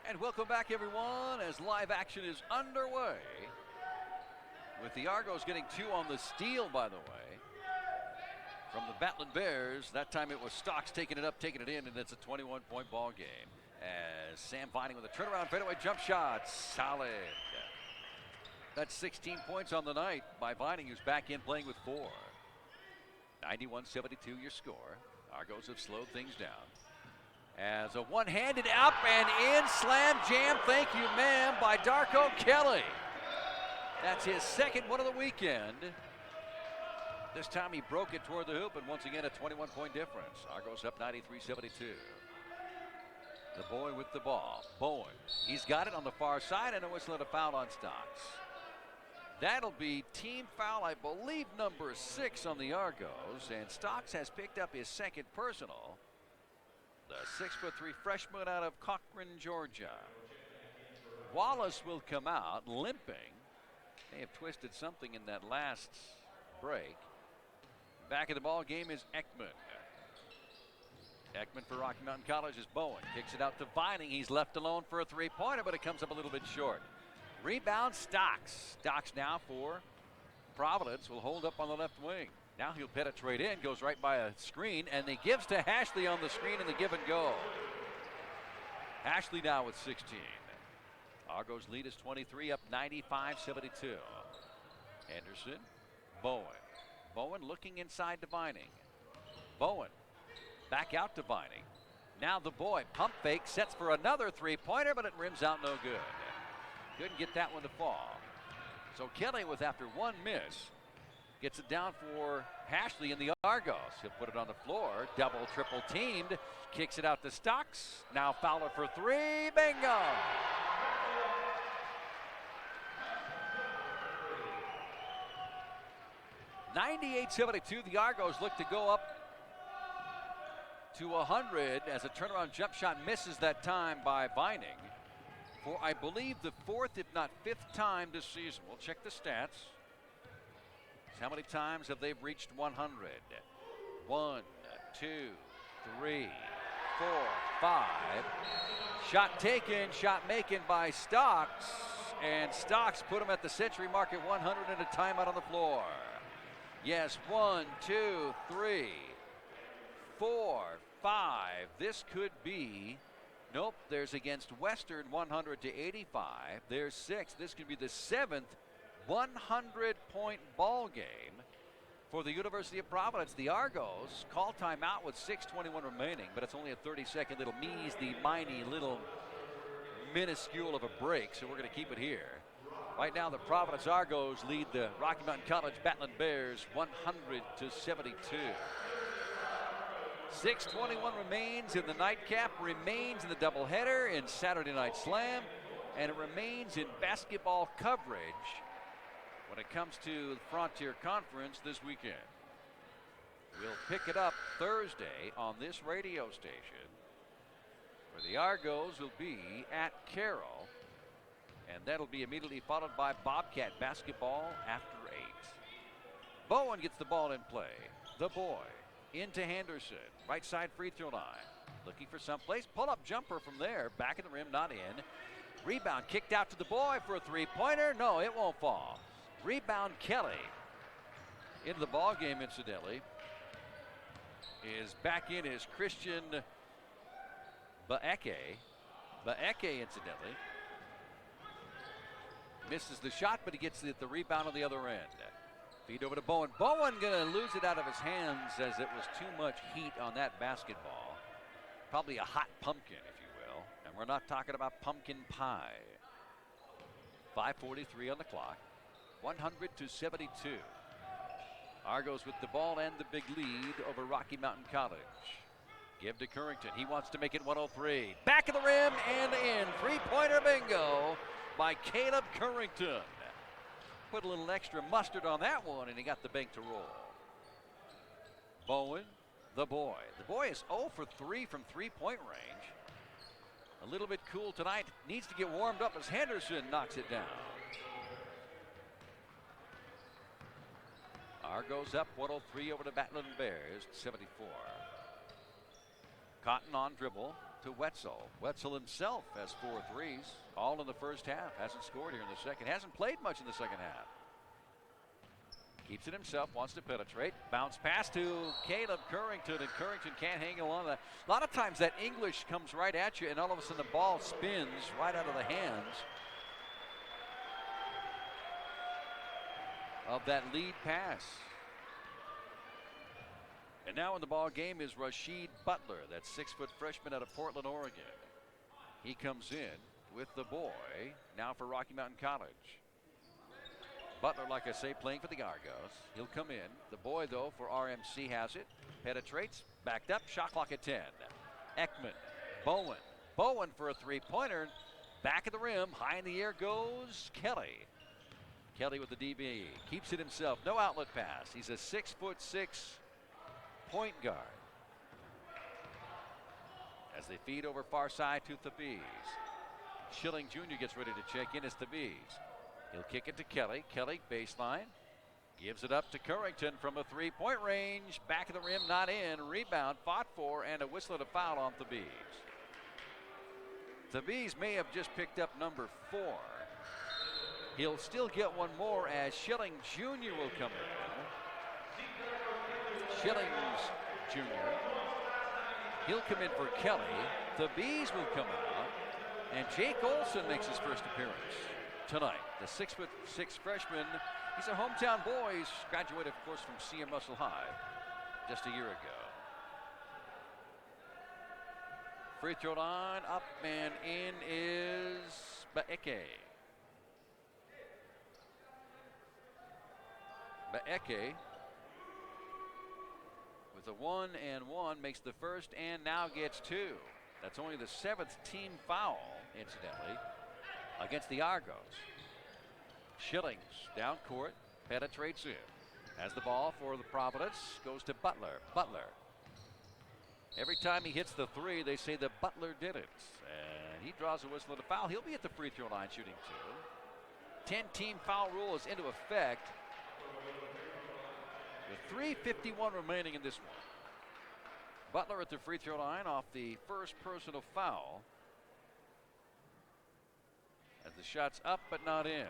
And welcome back, everyone, as live action is underway. With the Argos getting 2 on the steal, by the way, from the Battling Bears. That time it was Stocks taking it up, taking it in, and it's a 21-point ball game. As Sam Vining with a turnaround fadeaway jump shot. Solid. That's 16 points on the night by Vining, who's back in playing with 4. 91-72 your score. Argos have slowed things down. As a one-handed up and in slam jam, thank you ma'am, by Darko Kelly. That's his second one of the weekend. This time he broke it toward the hoop, and once again a 21-point difference. Argos up 93-72. The boy with the ball. Bowen. He's got it on the far side, and a whistle and a foul on Stocks. That'll be team foul, I believe, number 6 on the Argos, and Stocks has picked up his second personal. The 6'3" freshman out of Cochrane, Georgia. Wallace will come out limping. May have twisted something in that last break. Back in the ball game is Ekman. Ekman for Rocky Mountain College is Bowen. Kicks it out to Vining. He's left alone for a three-pointer, but it comes up a little bit short. Rebound Stocks. Stocks now for Providence will hold up on the left wing. Now he'll penetrate in, goes right by a screen, and he gives to Hashley on the screen in the give and go. Hashley now with 16. Argos lead is 23, up 95-72. Henderson, Bowen. Bowen looking inside to Vining. Bowen back out to Vining. Now the boy pump fake, sets for another three-pointer, but it rims out no good. Couldn't get that one to fall. So Kelly, with after one miss, gets it down for Hashley in the Argos. He'll put it on the floor, double, triple teamed, kicks it out to Stocks. Now Fowler for three, bingo! (98-72). The Argos look to go up to 100 as a turnaround jump shot misses that time by Vining for, I believe, the 4th, if not 5th time this season. We'll check the stats. How many times have they reached 100? 1, 2, 3, 4, 5. Shot taken, shot making by Stocks, and Stocks put him at the century mark at 100 and a timeout on the floor. Yes, 1, 2, 3, 4, 5. This could be, nope, there's against Western 100 to 85. There's 6. This could be the 7th 100-point ball game for the University of Providence. The Argos call timeout with 6:21 remaining, but it's only a 30-second little measly-miny little minuscule of a break, so we're going to keep it here. Right now, the Providence Argos lead the Rocky Mountain College Battling Bears 100 to 72. 6:21 remains in the nightcap, remains in the doubleheader in Saturday Night Slam, and it remains in basketball coverage when it comes to the Frontier Conference this weekend. We'll pick it up Thursday on this radio station, where the Argos will be at Carroll, and that'll be immediately followed by Bobcat basketball after 8. Bowen gets the ball in play. The boy into Henderson, right side free throw line, looking for someplace. Pull-up jumper from there, back of the rim, not in. Rebound kicked out to the boy for a three-pointer. No, it won't fall. Rebound Kelly into the ball game, incidentally, is back in is Christian Baeke. Baeke, incidentally, misses the shot, but he gets the rebound on the other end. Feed over to Bowen. Bowen gonna lose it out of his hands as it was too much heat on that basketball. Probably a hot pumpkin, if you will. And we're not talking about pumpkin pie. 5:43 on the clock. 100 to 72. Argos with the ball and the big lead over Rocky Mountain College. Give to Currington. He wants to make it 103. Back of the rim and in. Three-pointer bingo by Caleb Currington. Put a little extra mustard on that one, and he got the bank to roll. Bowen, the boy. The boy is 0 for 3 from three-point range. A little bit cool tonight. Needs to get warmed up as Henderson knocks it down. Argos up 103 over the Battling Bears, 74. Cotton on dribble to Wetzel. Wetzel himself has 4 threes, all in the first half. Hasn't scored here in the second. Hasn't played much in the second half. Keeps it himself, wants to penetrate. Bounce pass to Caleb Currington, and Currington can't hang along. A lot of times that English comes right at you, and all of a sudden the ball spins right out of the hands of that lead pass. And now in the ball game is Rasheed Butler, that 6-foot freshman out of Portland, Oregon. He comes in with the boy, now for Rocky Mountain College. Butler, like I say, playing for the Argos. He'll come in. The boy, though, for RMC has it. Penetrates, backed up, shot clock at 10. Ekman, Bowen, Bowen for a three-pointer. Back of the rim, high in the air goes Kelly. Kelly with the DB, keeps it himself, no outlet pass. He's a 6'6" point guard. As they feed over far side to Thabees. Schilling Jr. gets ready to check in as Thabees. He'll kick it to Kelly. Kelly baseline. Gives it up to Currington from a three-point range. Back of the rim, not in. Rebound, fought for, and a whistle and a foul on Thabees. Thabees may have just picked up number 4. He'll still get one more as Schilling Jr. will come in. Schillings Jr. He'll come in for Kelly. Thabees will come out. And Jake Olson makes his first appearance tonight. The 6'6" freshman. He's a hometown boy. He's graduated, of course, from CM Russell High just a year ago. Free throw line up and in is Baeke. Baeke with a 1-and-1 makes the first and now gets 2. That's only the 7th team foul, incidentally, against the Argos. Schillings down court, penetrates in. Has the ball for the Providence, goes to Butler. Butler. Every time he hits the 3, they say that Butler did it. And he draws a whistle and a foul. He'll be at the free throw line shooting 2. 10-team foul rule is into effect with 3:51 remaining in this one. Butler at the free throw line off the first personal foul. As the shot's up but not in.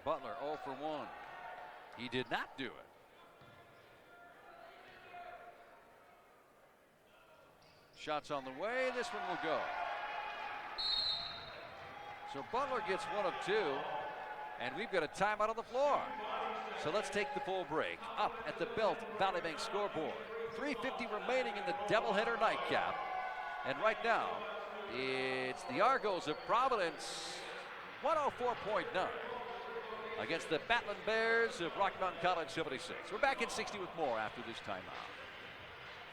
Butler 0 for 1. He did not do it. Shots on the way. This one will go. So Butler gets 1 of 2. And we've got a timeout on the floor. So let's take the full break. Up at the Belt Valley Bank scoreboard. 3:50 remaining in the doubleheader nightcap. And right now, it's the Argos of Providence, 104.9 against the Battling Bears of Rocky Mountain College, 76. We're back in 60 with more after this timeout.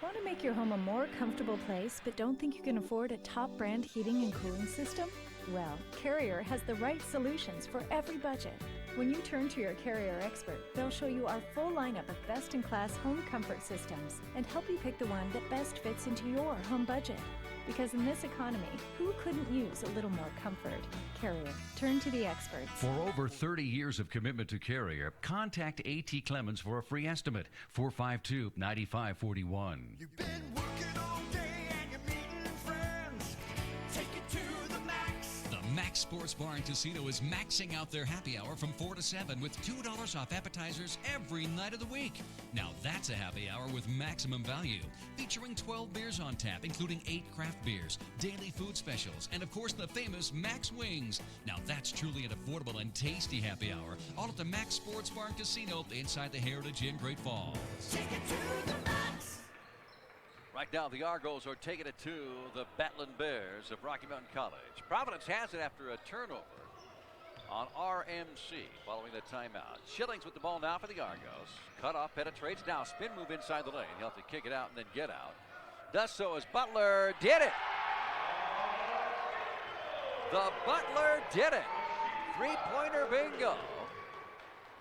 Want to make your home a more comfortable place, but don't think you can afford a top brand heating and cooling system? Well, Carrier has the right solutions for every budget. When you turn to your Carrier expert, they'll show you our full lineup of best-in-class home comfort systems and help you pick the one that best fits into your home budget. Because in this economy, who couldn't use a little more comfort? Carrier. Turn to the experts. For over 30 years of commitment to Carrier, contact A.T. Clemens for a free estimate. 452-9541. You've been working all day and you're meeting friends. Take it to the max. The Max Sports Bar and Casino is maxing out their happy hour from 4 to 7 with $2 off appetizers every night of the week. Now that's a happy hour with maximum value, featuring 12 beers on tap, including 8 craft beers, daily food specials, and of course the famous Max Wings. Now that's truly an affordable and tasty happy hour, all at the Max Sports Bar and Casino inside the Heritage Inn, Great Falls. Take it to the max. Right now, the Argos are taking it to the Battling Bears of Rocky Mountain College. Providence has it after a turnover on RMC following the timeout. Schillings with the ball now for the Argos. Cut off, penetrates, now spin move inside the lane. He'll have to kick it out and then get out. Does so as Butler did it. The Butler did it. Three-pointer bingo.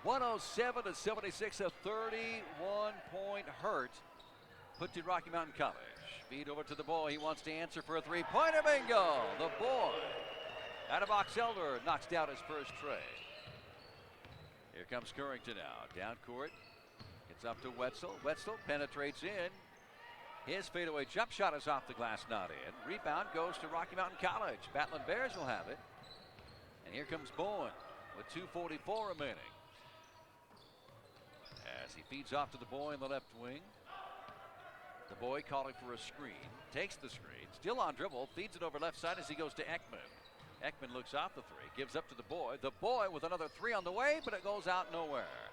107-76, a 31-point hurt put to Rocky Mountain College. Feed over to the boy. He wants to answer for a three-pointer bingo. The boy out of Ox Elder knocks down his first tray. Here comes Currington now. Down court. Gets up to Wetzel. Wetzel penetrates in. His fadeaway jump shot is off the glass, not in. Rebound goes to Rocky Mountain College. Battling Bears will have it. And here comes Bowen with 2:44 remaining. As he feeds off to the boy in the left wing. The boy calling for a screen. Takes the screen. Still on dribble. Feeds it over left side as he goes to Ekman. Ekman looks off the 3. Gives up to the boy. The boy with another 3 on the way, but it goes out nowhere.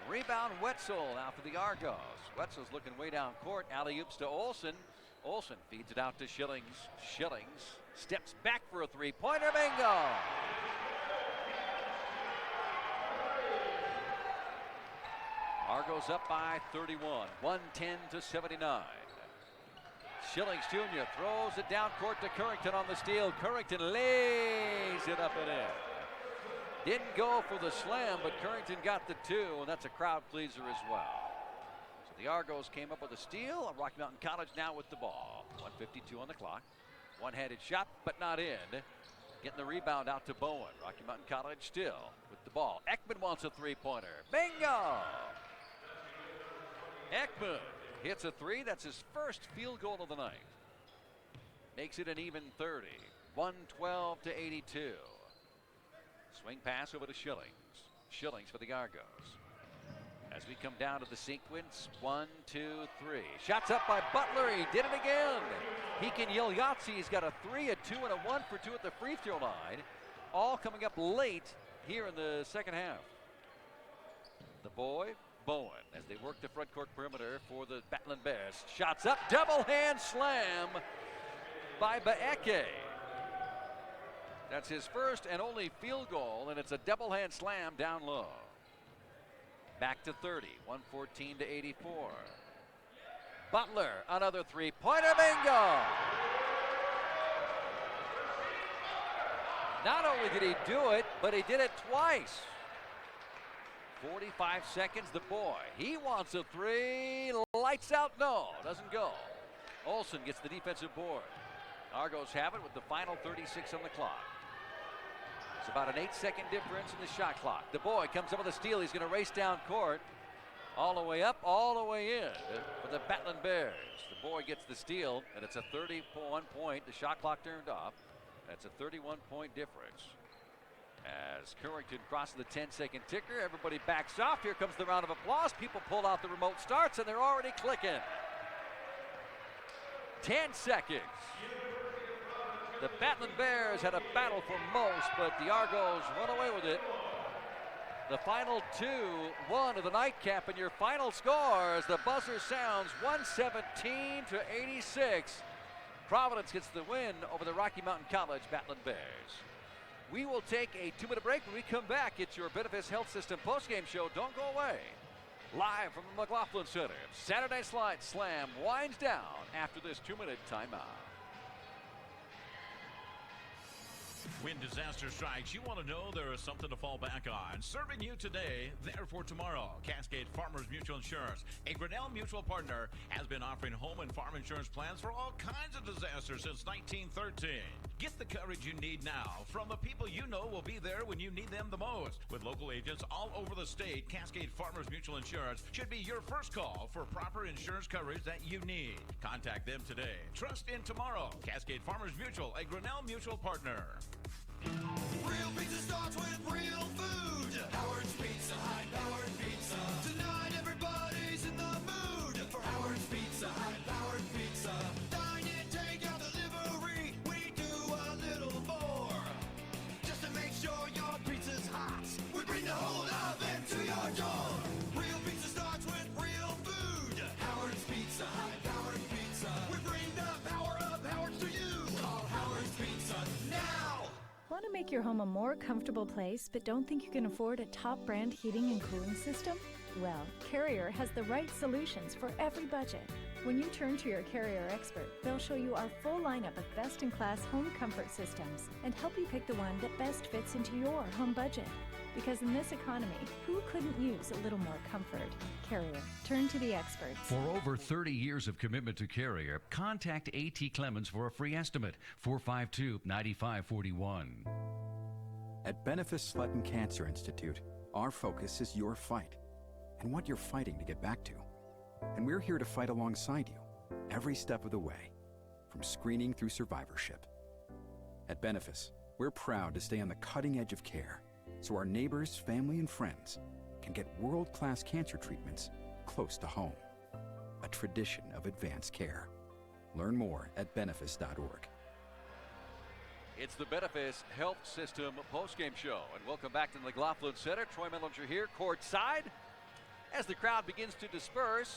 Rebound Wetzel now for the Argos. Wetzel's looking way down court. Alley-oops to Olson. Olson feeds it out to Schillings. Schillings steps back for a three-pointer. Bingo! Argos up by 31. 110-79. Schillings Jr. throws it down court to Currington on the steal. Currington lays it up and in. Didn't go for the slam, but Currington got the two, and that's a crowd pleaser as well. So the Argos came up with a steal. Rocky Mountain College now with the ball. 1:52 on the clock. One-handed shot, but not in. Getting the rebound out to Bowen. Rocky Mountain College still with the ball. Ekman wants a three-pointer. Bingo! Ekman hits a three. That's his first field goal of the night. Makes it an even 30. 112-82. Swing pass over to Schillings. Schillings for the Argos. As we come down to the sequence, 1, 2, 3. Shots up by Butler. He did it again. He can yell Yahtzee. He's got a 3, a 2, and a 1 for 2 at the free throw line. All coming up late here in the second half. The boy, Bowen, as they work the front court perimeter for the Battling Bears. Shots up, double hand slam by Baeke. That's his first and only field goal, and it's a double hand slam down low. Back to 30, 114-84. Butler, another three-pointer, bingo! Not only did he do it, but he did it twice. 45 seconds, the boy. He wants a three, lights out, no, doesn't go. Olsen gets the defensive board. Argos have it with the final 36 on the clock. It's about an 8-second difference in the shot clock. The boy comes up with a steal. He's going to race down court. All the way up, all the way in for the Battling Bears. The boy gets the steal, and it's a 31 point. The shot clock turned off. That's a 31-point difference. As Currington crosses the 10-second ticker, everybody backs off. Here comes the round of applause. People pull out the remote starts, and they're already clicking. 10 seconds. The Battling Bears had a battle for most, but the Argos run away with it. The final 2-1 of the nightcap, and your final score as the buzzer sounds 117-86. Providence gets the win over the Rocky Mountain College Battling Bears. We will take a 2-minute break. When we come back, it's your Benefis Health System postgame show. Don't go away. Live from the McLaughlin Center, Saturday Slide Slam winds down after this 2-minute timeout. When disaster strikes, you want to know there is something to fall back on. Serving you today, there for tomorrow. Cascade Farmers Mutual Insurance, a Grinnell Mutual partner, has been offering home and farm insurance plans for all kinds of disasters since 1913. Get the coverage you need now from the people you know will be there when you need them the most. With local agents all over the state, Cascade Farmers Mutual Insurance should be your first call for proper insurance coverage that you need. Contact them today. Trust in tomorrow. Cascade Farmers Mutual, a Grinnell Mutual partner. Real pizza starts with real food. Howard's Pizza, high-powered pizza. Tonight everybody's in the mood for Howard's Pizza, high-powered pizza. Dine in, take out, delivery. We do a little more just to make sure your pizza's hot. We bring the whole oven to your door. Real pizza starts with real food. Howard's Pizza, high-powered pizza. We bring the power of Howard's to you. Call Howard's Pizza now. Want to make your home a more comfortable place but don't think you can afford a top brand heating and cooling system? Well, Carrier has the right solutions for every budget. When you turn to your Carrier expert, they'll show you our full lineup of best-in-class home comfort systems and help you pick the one that best fits into your home budget. Because in this economy, who couldn't use a little more comfort? Carrier. Turn to the experts. For over 30 years of commitment to Carrier, contact A.T. Clemens for a free estimate. 452-9541. At Benefis Sletton Cancer Institute, our focus is your fight and what you're fighting to get back to. And we're here to fight alongside you every step of the way, from screening through survivorship. At Benefis, we're proud to stay on the cutting edge of care so our neighbors, family, and friends can get world-class cancer treatments close to home. A tradition of advanced care. Learn more at benefis.org. It's the Benefis Health System postgame show, and welcome back to the McLaughlin Center. Troy Mellinger here, courtside, as the crowd begins to disperse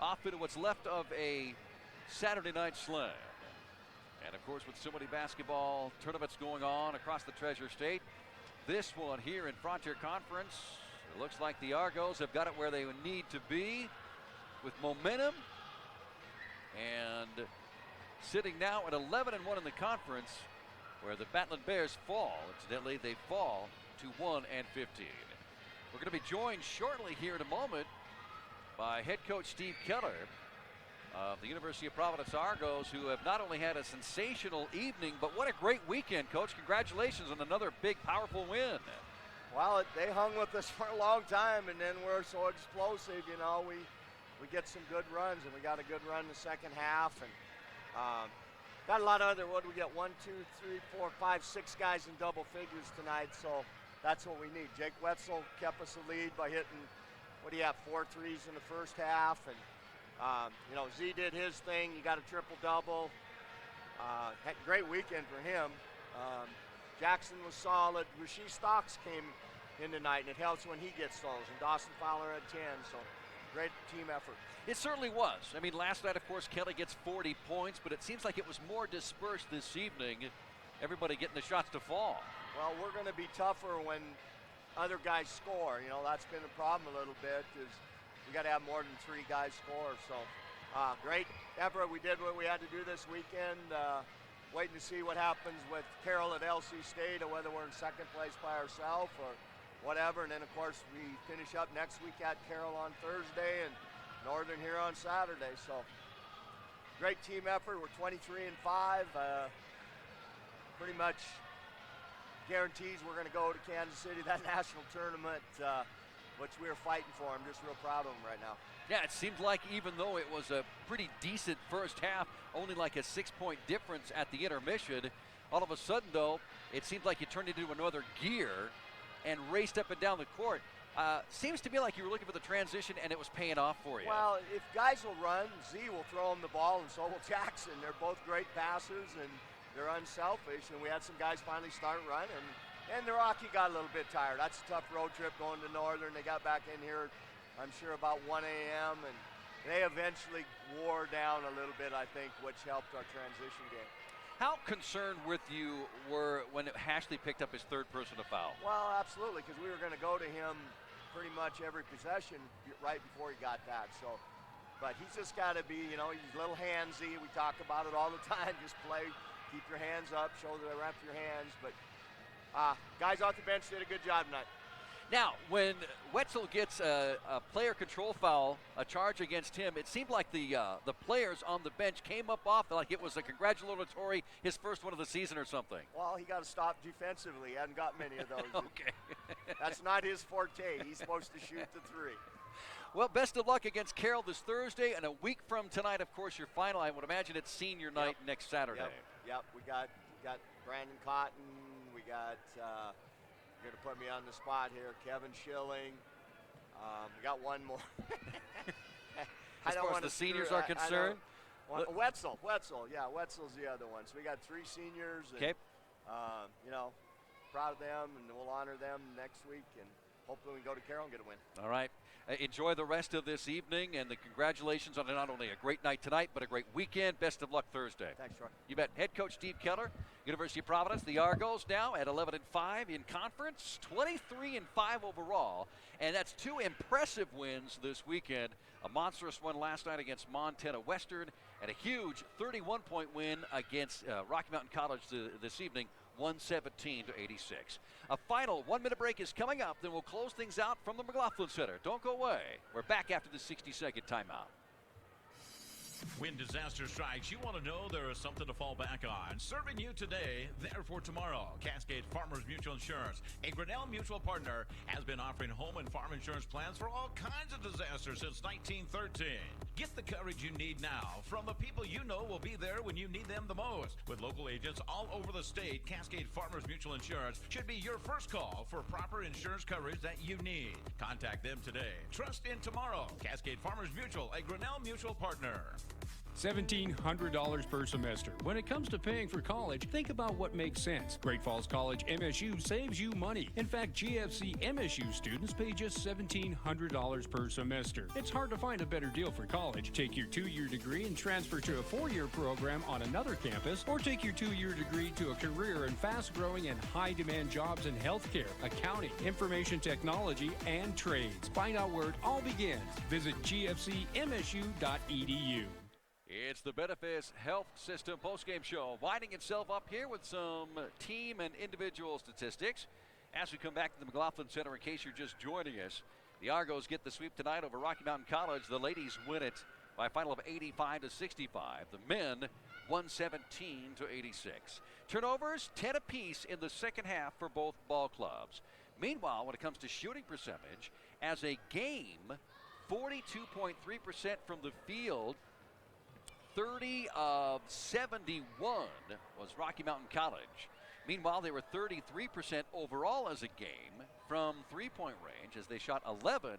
off into what's left of a Saturday night slam. And of course, with so many basketball tournaments going on across the Treasure State, this one here in Frontier Conference, it looks like the Argos have got it where they need to be with momentum. and sitting now at 11-1 in the conference, where the Battling Bears fall. Incidentally, they fall to 1-15. We're going to be joined shortly here in a moment by head coach Steve Keller of the University of Providence Argos, who have not only had a sensational evening, but what a great weekend, Coach. Congratulations on another big, powerful win. Well, they hung with us for a long time, and then we're so explosive, you know. We get some good runs, and we got a good run in the second half, and got a lot of other, what do we get, 1, 2, 3, 4, 5, 6 guys in double figures tonight, so that's what we need. Jake Wetzel kept us a lead by hitting, what do you have, 4 threes in the first half, and you know, Z did his thing. You got a triple-double. Had a great weekend for him. Jackson was solid. Rasheed Stocks came in tonight, and it helps when he gets those. And Dawson Fowler had 10, so great team effort. It certainly was. I mean, last night, of course, Kelly gets 40 points, but it seems like it was more dispersed this evening. Everybody getting the shots to fall. Well, we're going to be tougher when other guys score. You know, that's been the problem a little bit, is we got to have more than 3 guys score. So great effort. We did what we had to do this weekend. Waiting to see what happens with Carroll at LC State, or whether we're in second place by ourselves or whatever. And then, of course, we finish up next week at Carroll on Thursday and Northern here on Saturday. So great team effort. We're 23-5. Pretty much guarantees we're going to go to Kansas City, that national tournament, which we're fighting for. I'm just real proud of them right now. Yeah, it seemed like even though it was a pretty decent first half, only like a 6-point difference at the intermission, all of a sudden, though, it seemed like you turned it into another gear and raced up and down the court. Seems to me like you were looking for the transition, and it was paying off for you. Well, if guys will run, Z will throw them the ball, and so will Jackson. They're both great passers, and they're unselfish, and we had some guys finally start running. And the Rocky got a little bit tired. That's a tough road trip going to Northern. They got back in here, I'm sure, about 1 a.m., and they eventually wore down a little bit, I think, which helped our transition game. How concerned with you were when Hashley picked up his third personal foul? Well, absolutely, because we were going to go to him pretty much every possession right before he got that. So, but he's just got to be, you know, he's a little handsy. We talk about it all the time. Just play, keep your hands up, show the ref your hands. But guys off the bench did a good job tonight. Now, when Wetzel gets a player control foul, a charge against him, it seemed like the players on the bench came up off like it was a congratulatory, his first one of the season or something. Well, he got to stop defensively. He hadn't got many of those. Okay. That's not his forte. He's supposed to shoot the 3. Well, best of luck against Carroll this Thursday, and a week from tonight, of course, your final. I would imagine it's senior night next Saturday. Yep. We got Brandon Cotton. We got. You're going to put me on the spot here. Kevin Schilling. We got one more. As far as the seniors are concerned? Wetzel. Yeah, Wetzel's the other one. So we got 3 seniors. And, okay. You know, proud of them, and we'll honor them next week. And hopefully we can go to Carroll and get a win. All right. Enjoy the rest of this evening, and the congratulations on not only a great night tonight, but a great weekend. Best of luck Thursday. Thanks, Troy. You bet. Head coach Steve Keller, University of Providence, the Argos now at 11-5 in conference, 23-5 overall, and that's 2 impressive wins this weekend. A monstrous one last night against Montana Western, and a huge 31-point win against Rocky Mountain College this evening, 117-86. A final 1-minute break is coming up. Then we'll close things out from the McLaughlin Center. Don't go away. We're back after the 60-second timeout. When disaster strikes, you want to know there is something to fall back on. Serving you today, there for tomorrow. Cascade Farmers Mutual Insurance, a Grinnell mutual partner, has been offering home and farm insurance plans for all kinds of disasters since 1913. Get the coverage you need now from the people you know will be there when you need them the most. With local agents all over the state, Cascade Farmers Mutual Insurance should be your first call for proper insurance coverage that you need. Contact them today. Trust in tomorrow. Cascade Farmers Mutual, a Grinnell mutual partner. $1,700 per semester. When it comes to paying for college, think about what makes sense. Great Falls College MSU saves you money. In fact, GFC MSU students pay just $1,700 per semester. It's hard to find a better deal for college. Take your 2-year degree and transfer to a 4-year program on another campus, or take your 2-year degree to a career in fast-growing and high-demand jobs in healthcare, accounting, information technology, and trades. Find out where it all begins. Visit gfcmsu.edu. It's the Benefis Health System postgame show, winding itself up here with some team and individual statistics. As we come back to the McLaughlin Center, in case you're just joining us, the Argos get the sweep tonight over Rocky Mountain College. The ladies win it by a final of 85-65. The men 117-86. Turnovers 10 apiece in the second half for both ball clubs. Meanwhile, when it comes to shooting percentage, as a game, 42.3% from the field, 30 of 71 was Rocky Mountain College. Meanwhile, they were 33% overall as a game from three-point range as they shot 11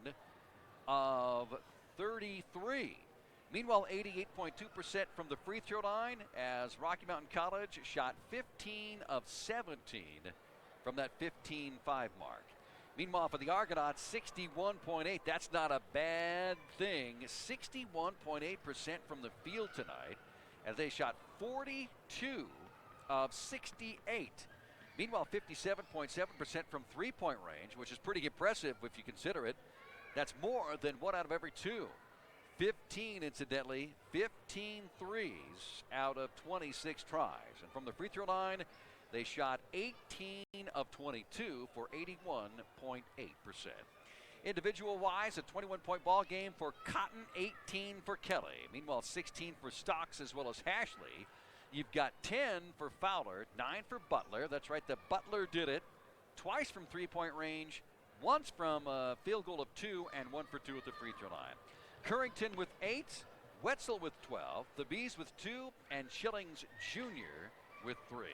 of 33. Meanwhile, 88.2% from the free throw line as Rocky Mountain College shot 15 of 17 from that 15-5 mark. Meanwhile, for the Argonauts, 61.8. That's not a bad thing. 61.8% from the field tonight as they shot 42 of 68. Meanwhile, 57.7% from three-point range, which is pretty impressive if you consider it. That's more than 1 out of every 2. 15, incidentally, 15 threes out of 26 tries. And from the free throw line, they shot 18 of 22 for 81.8%. Individual-wise, a 21-point ball game for Cotton, 18 for Kelly. Meanwhile, 16 for Stocks as well as Hashley. You've got 10 for Fowler, 9 for Butler. That's right, the Butler did it. Twice from three-point range, once from a field goal of 2, and 1 for 2 at the free throw line. Currington with 8, Wetzel with 12, the Bees with 2, and Schillings Jr. with 3.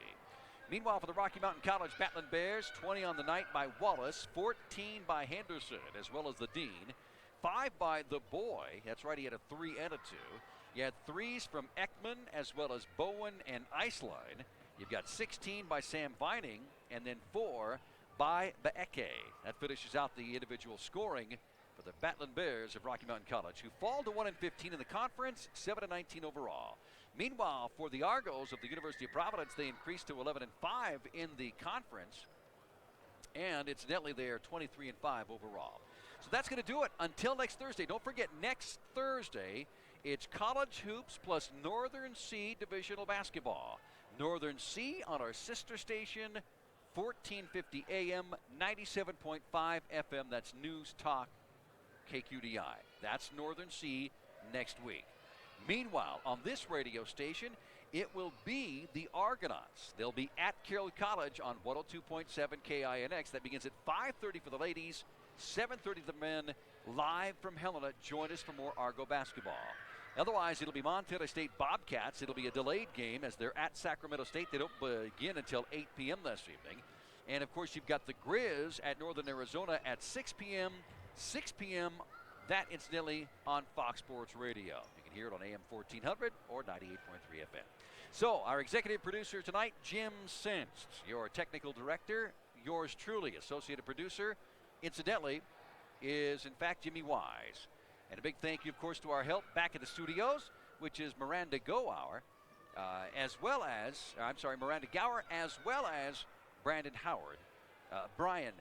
Meanwhile, for the Rocky Mountain College Battling Bears, 20 on the night by Wallace, 14 by Henderson, as well as the Dean, 5 by the Boy. That's right, he had a 3 and a 2. You had 3s from Ekman, as well as Bowen and Iceline. You've got 16 by Sam Vining, and then 4 by Baeke. That finishes out the individual scoring for the Battling Bears of Rocky Mountain College, who fall to 1-15 in the conference, 7-19 overall. Meanwhile, for the Argos of the University of Providence, they increased to 11-5 in the conference, and incidentally, they are 23-5 overall. So that's going to do it until next Thursday. Don't forget, next Thursday, it's college hoops plus Northern C divisional basketball. Northern C on our sister station, 1450 AM, 97.5 FM. That's News Talk KQDI. That's Northern C next week. Meanwhile, on this radio station, it will be the Argonauts. They'll be at Carroll College on 102.7 KINX. That begins at 5:30 for the ladies, 7:30 for the men, live from Helena. Join us for more Argo basketball. Otherwise, it'll be Montana State Bobcats. It'll be a delayed game as they're at Sacramento State. They don't begin until 8 p.m. this evening. And, of course, you've got the Grizz at Northern Arizona at 6 p.m. 6 p.m., that incidentally on Fox Sports Radio. You can hear it on AM 1400 or 98.3 FM. So, our executive producer tonight, Jim Senst. Your technical director, yours truly, associated producer, incidentally, is in fact Jimmy Wise. And a big thank you, of course, to our help back in the studios, which is Miranda Gower, Miranda Gower, as well as Brandon Howard. Brian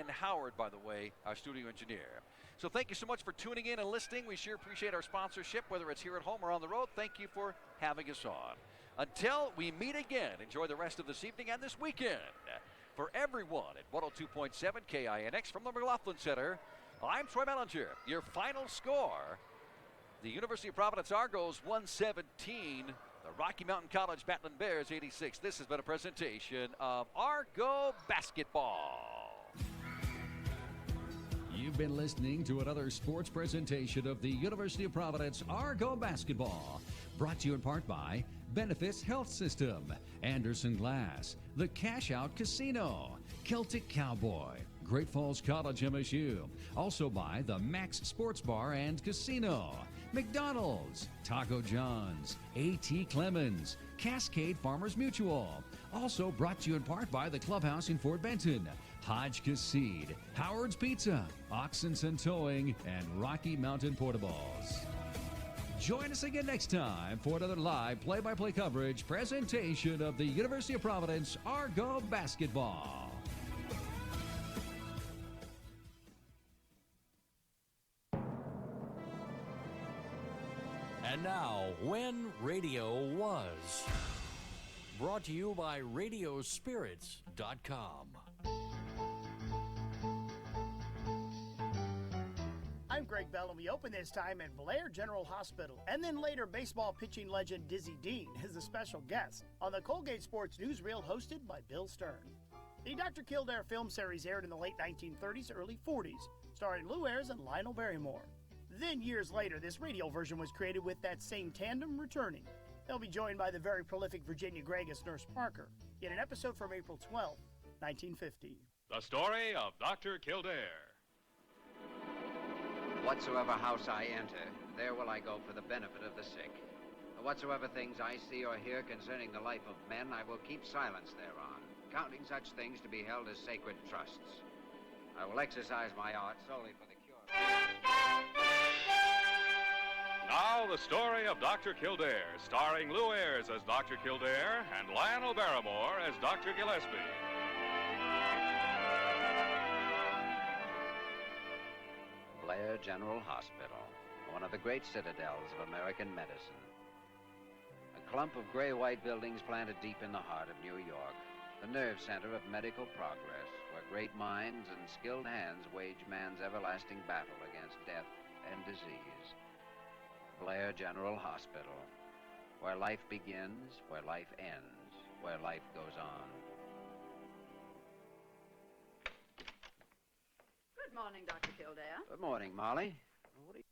Howard, by the way, our studio engineer. So thank you so much for tuning in and listening. We sure appreciate our sponsorship, whether it's here at home or on the road. Thank you for having us on. Until we meet again, enjoy the rest of this evening and this weekend. For everyone at 102.7 KINX from the McLaughlin Center, I'm Troy Mellinger. Your final score, the University of Providence Argos 117, the Rocky Mountain College Battling Bears 86. This has been a presentation of Argo Basketball. You've been listening to another sports presentation of the University of Providence Argo Basketball. Brought to you in part by Benefis Health System, Anderson Glass, the Cash Out Casino, Celtic Cowboy, Great Falls College MSU. Also by the Max Sports Bar and Casino, McDonald's, Taco John's, A.T. Clemens, Cascade Farmers Mutual. Also brought to you in part by the Clubhouse in Fort Benton, Hodge Seed, Howard's Pizza, Oxenson Towing, and Rocky Mountain Portables. Join us again next time for another live play-by-play coverage presentation of the University of Providence Argo Basketball. And now, When Radio Was. Brought to you by Radiospirits.com. I'm Greg Bell, and we open this time at Blair General Hospital. And then later, baseball pitching legend Dizzy Dean is a special guest on the Colgate Sports Newsreel hosted by Bill Stern. The Dr. Kildare film series aired in the late 1930s, early 40s, starring Lou Ayres and Lionel Barrymore. Then, years later, this radio version was created with that same tandem returning. They'll be joined by the very prolific Virginia Gregg as Nurse Parker in an episode from April 12, 1950. The story of Dr. Kildare. Whatsoever house I enter, there will I go for the benefit of the sick. Whatsoever things I see or hear concerning the life of men, I will keep silence thereon, counting such things to be held as sacred trusts. I will exercise my art solely for the cure. Now, the story of Dr. Kildare, starring Lou Ayres as Dr. Kildare and Lionel Barrymore as Dr. Gillespie. Blair General Hospital, one of the great citadels of American medicine. A clump of gray-white buildings planted deep in the heart of New York, the nerve center of medical progress, where great minds and skilled hands wage man's everlasting battle against death and disease. Blair General Hospital, where life begins, where life ends, where life goes on. Good morning, Dr. Kildare. Good morning, Molly. What are you...